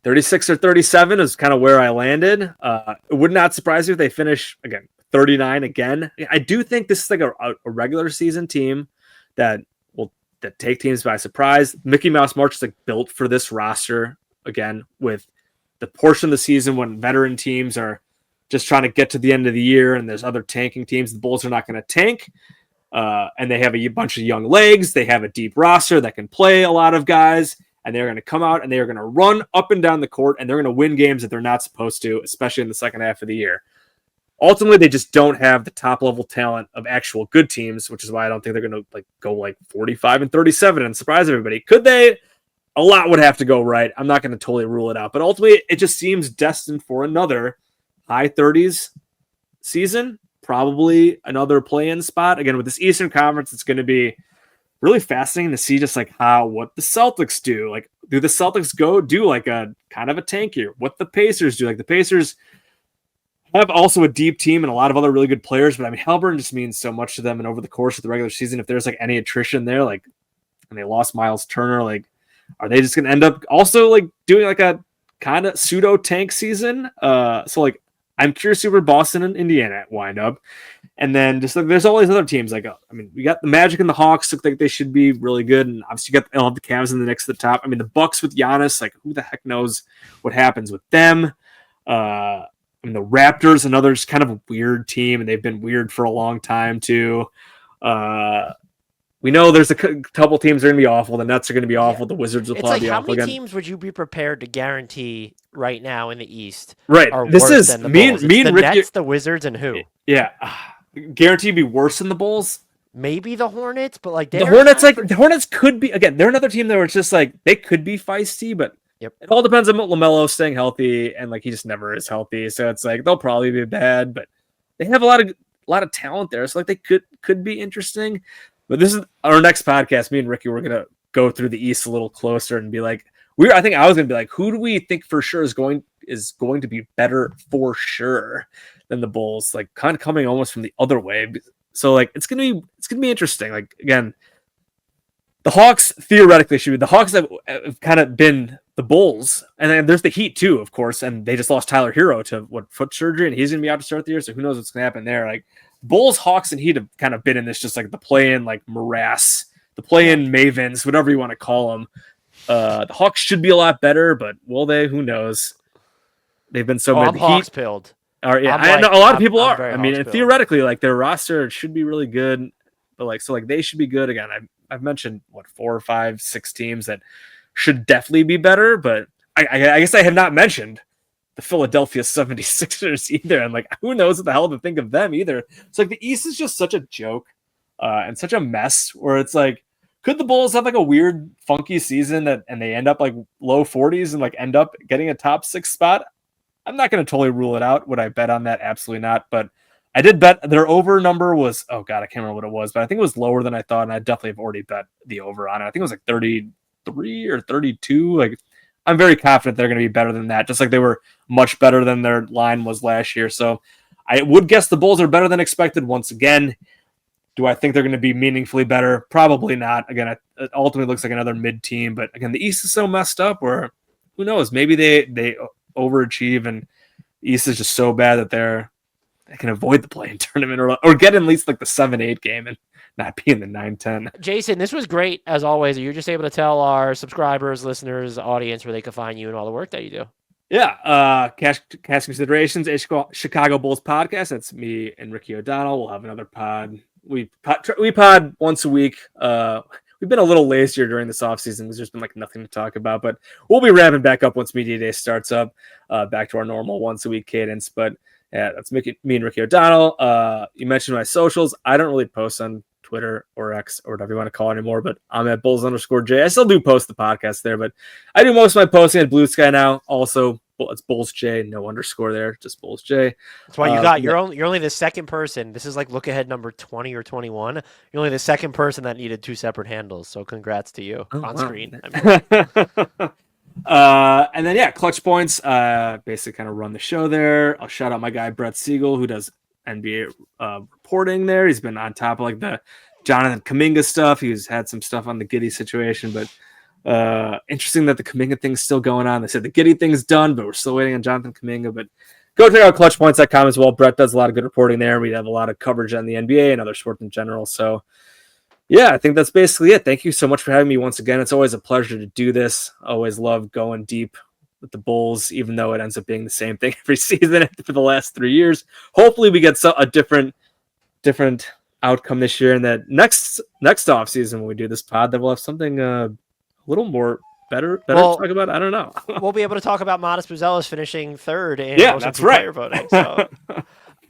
36 or 37 is kind of where I landed. It would not surprise me if they finish again 39 again. I do think this is like a regular season team that take teams by surprise. Mickey Mouse March is like built for this roster again, with the portion of the season when veteran teams are just trying to get to the end of the year and there's other tanking teams. The Bulls are not going to tank. And they have a bunch of young legs. They have a deep roster that can play a lot of guys, and they're going to come out and they are going to run up and down the court, and they're going to win games that they're not supposed to, especially in the second half of the year. Ultimately, they just don't have the top level talent of actual good teams, which is why I don't think they're going to go 45 and 37 and surprise everybody. Could they? A lot would have to go right. I'm not going to totally rule it out, but ultimately, it just seems destined for another high 30s season. Probably another play-in spot. Again, with this Eastern Conference, it's going to be really fascinating to see just what the Celtics do. Like, do the Celtics do like a kind of a tank here? What the Pacers do? Like, the Pacers have also a deep team and a lot of other really good players, but I mean, Haliburton just means so much to them. And over the course of the regular season, if there's any attrition there, and they lost Miles Turner, are they just going to end up also doing a kind of pseudo tank season? So I'm curious to see where Boston and Indiana wind up. And then just like there's all these other teams. Like, I mean, we got the Magic and the Hawks look like they should be really good. And obviously, you'll have the Cavs and the Knicks at the top. I mean, the Bucks with Giannis, like, who the heck knows what happens with them? I mean, the Raptors, another just kind of a weird team, and they've been weird for a long time, too. We know there's a couple teams that are going to be awful. The Nets are going to be awful. The Wizards will probably be awful again. How many teams would you be prepared to guarantee right now in the East? Right. This is than the me Bulls? and the Ricky. Nets, the Wizards, and who? Yeah. Guarantee to be worse than the Bulls. Maybe the Hornets, but like the Hornets, the Hornets could be again. They're another team that were just like they could be feisty, but it all depends on LaMelo staying healthy, and like he just never is healthy. So it's like they'll probably be bad, but they have a lot of talent there. So like they could be interesting. But this is our next podcast. Me and Ricky, we're gonna go through the East a little closer and be like, I think I was gonna be like, who do we think for sure is going to be better for sure than the Bulls? Like kind of coming almost from the other way. So like it's gonna be interesting. Like again, the Hawks theoretically should be the Hawks have kind of been the Bulls, and then there's the Heat too, of course, and they just lost Tyler Hero to foot surgery, and he's gonna be out to start the year. So who knows what's gonna happen there? Like Bulls, Hawks, and Heat have kind of been in this just like the play-in like morass, the play-in mavens, whatever you want to call them. The Hawks should be a lot better, but will they? Who knows? They've been so I'm Hawks-pilled. I know a lot of people are. I mean, and theoretically, like their roster should be really good, but like they should be good again. I've mentioned 4 or 5, 6 teams that should definitely be better, but I guess I have not mentioned the Philadelphia 76ers either. And like, who knows what the hell to think of them either. It's like the East is just such a joke and such a mess where it's like, could the Bulls have like a weird, funky season and they end up like low 40s and like end up getting a top 6 spot? I'm not going to totally rule it out. Would I bet on that? Absolutely not. But I did bet their over number was, oh God, I can't remember what it was, but I think it was lower than I thought. And I definitely have already bet the over on it. I think it was like 33 or 32. Like I'm very confident they're going to be better than that. Just like they were much better than their line was last year. So I would guess the Bulls are better than expected once again. Do I think they're going to be meaningfully better? Probably not. Again, it ultimately looks like another mid team, but again, the East is so messed up where who knows, maybe they overachieve and the East is just so bad that they can avoid the play-in tournament or get at least like the 7-8 game and not be in the 9-10. Jason, this was great as always. You're just able to tell our subscribers, listeners, audience where they can find you and all the work that you do. Yeah, Cash Considerations, a Chicago Bulls podcast. That's me and Ricky O'Donnell. We'll have another pod. We pod once a week. We've been a little lazier during this offseason because there's been like nothing to talk about, but we'll be ramping back up once Media Day starts up, back to our normal once a week cadence. But yeah, that's me and Ricky O'Donnell. You mentioned my socials. I don't really post on Twitter or X or whatever you want to call it anymore, but I'm at Bulls_J. I still do post the podcast there, but I do most of my posting at Blue Sky now. Also, it's Bulls J, no underscore there, just Bulls J. That's why you're only the second person. This is like look ahead number 20 or 21. You're only the second person that needed 2 separate handles. So congrats to you on screen. And then Clutch Points, basically kind of run the show there. I'll shout out my guy Brett Siegel, who does NBA reporting there. He's been on top of like the Jonathan Kuminga stuff. He's had some stuff on the Giddey situation, but interesting that the Kuminga thing's still going on. They said the Giddey thing's done, but we're still waiting on Jonathan Kuminga. But go check out ClutchPoints.com as well. Brett does a lot of good reporting there. We have a lot of coverage on the NBA and other sports in general. So yeah, I think that's basically it. Thank you so much for having me once again. It's always a pleasure to do this. I always love going deep with the Bulls, even though it ends up being the same thing every season for the last 3 years. Hopefully we get a different outcome this year, and that next off season when we do this pod, that we'll have something a little more better to talk about. I don't know. We'll be able to talk about Matas Buzelis finishing third in that's right. player voting. So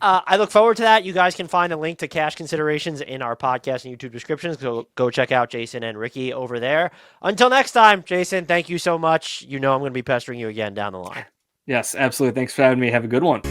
I look forward to that. You guys can find a link to Cash Considerations in our podcast and YouTube descriptions. So go check out Jason and Ricky over there. Until next time, Jason, thank you so much. You know I'm going to be pestering you again down the line. Yes, absolutely. Thanks for having me. Have a good one.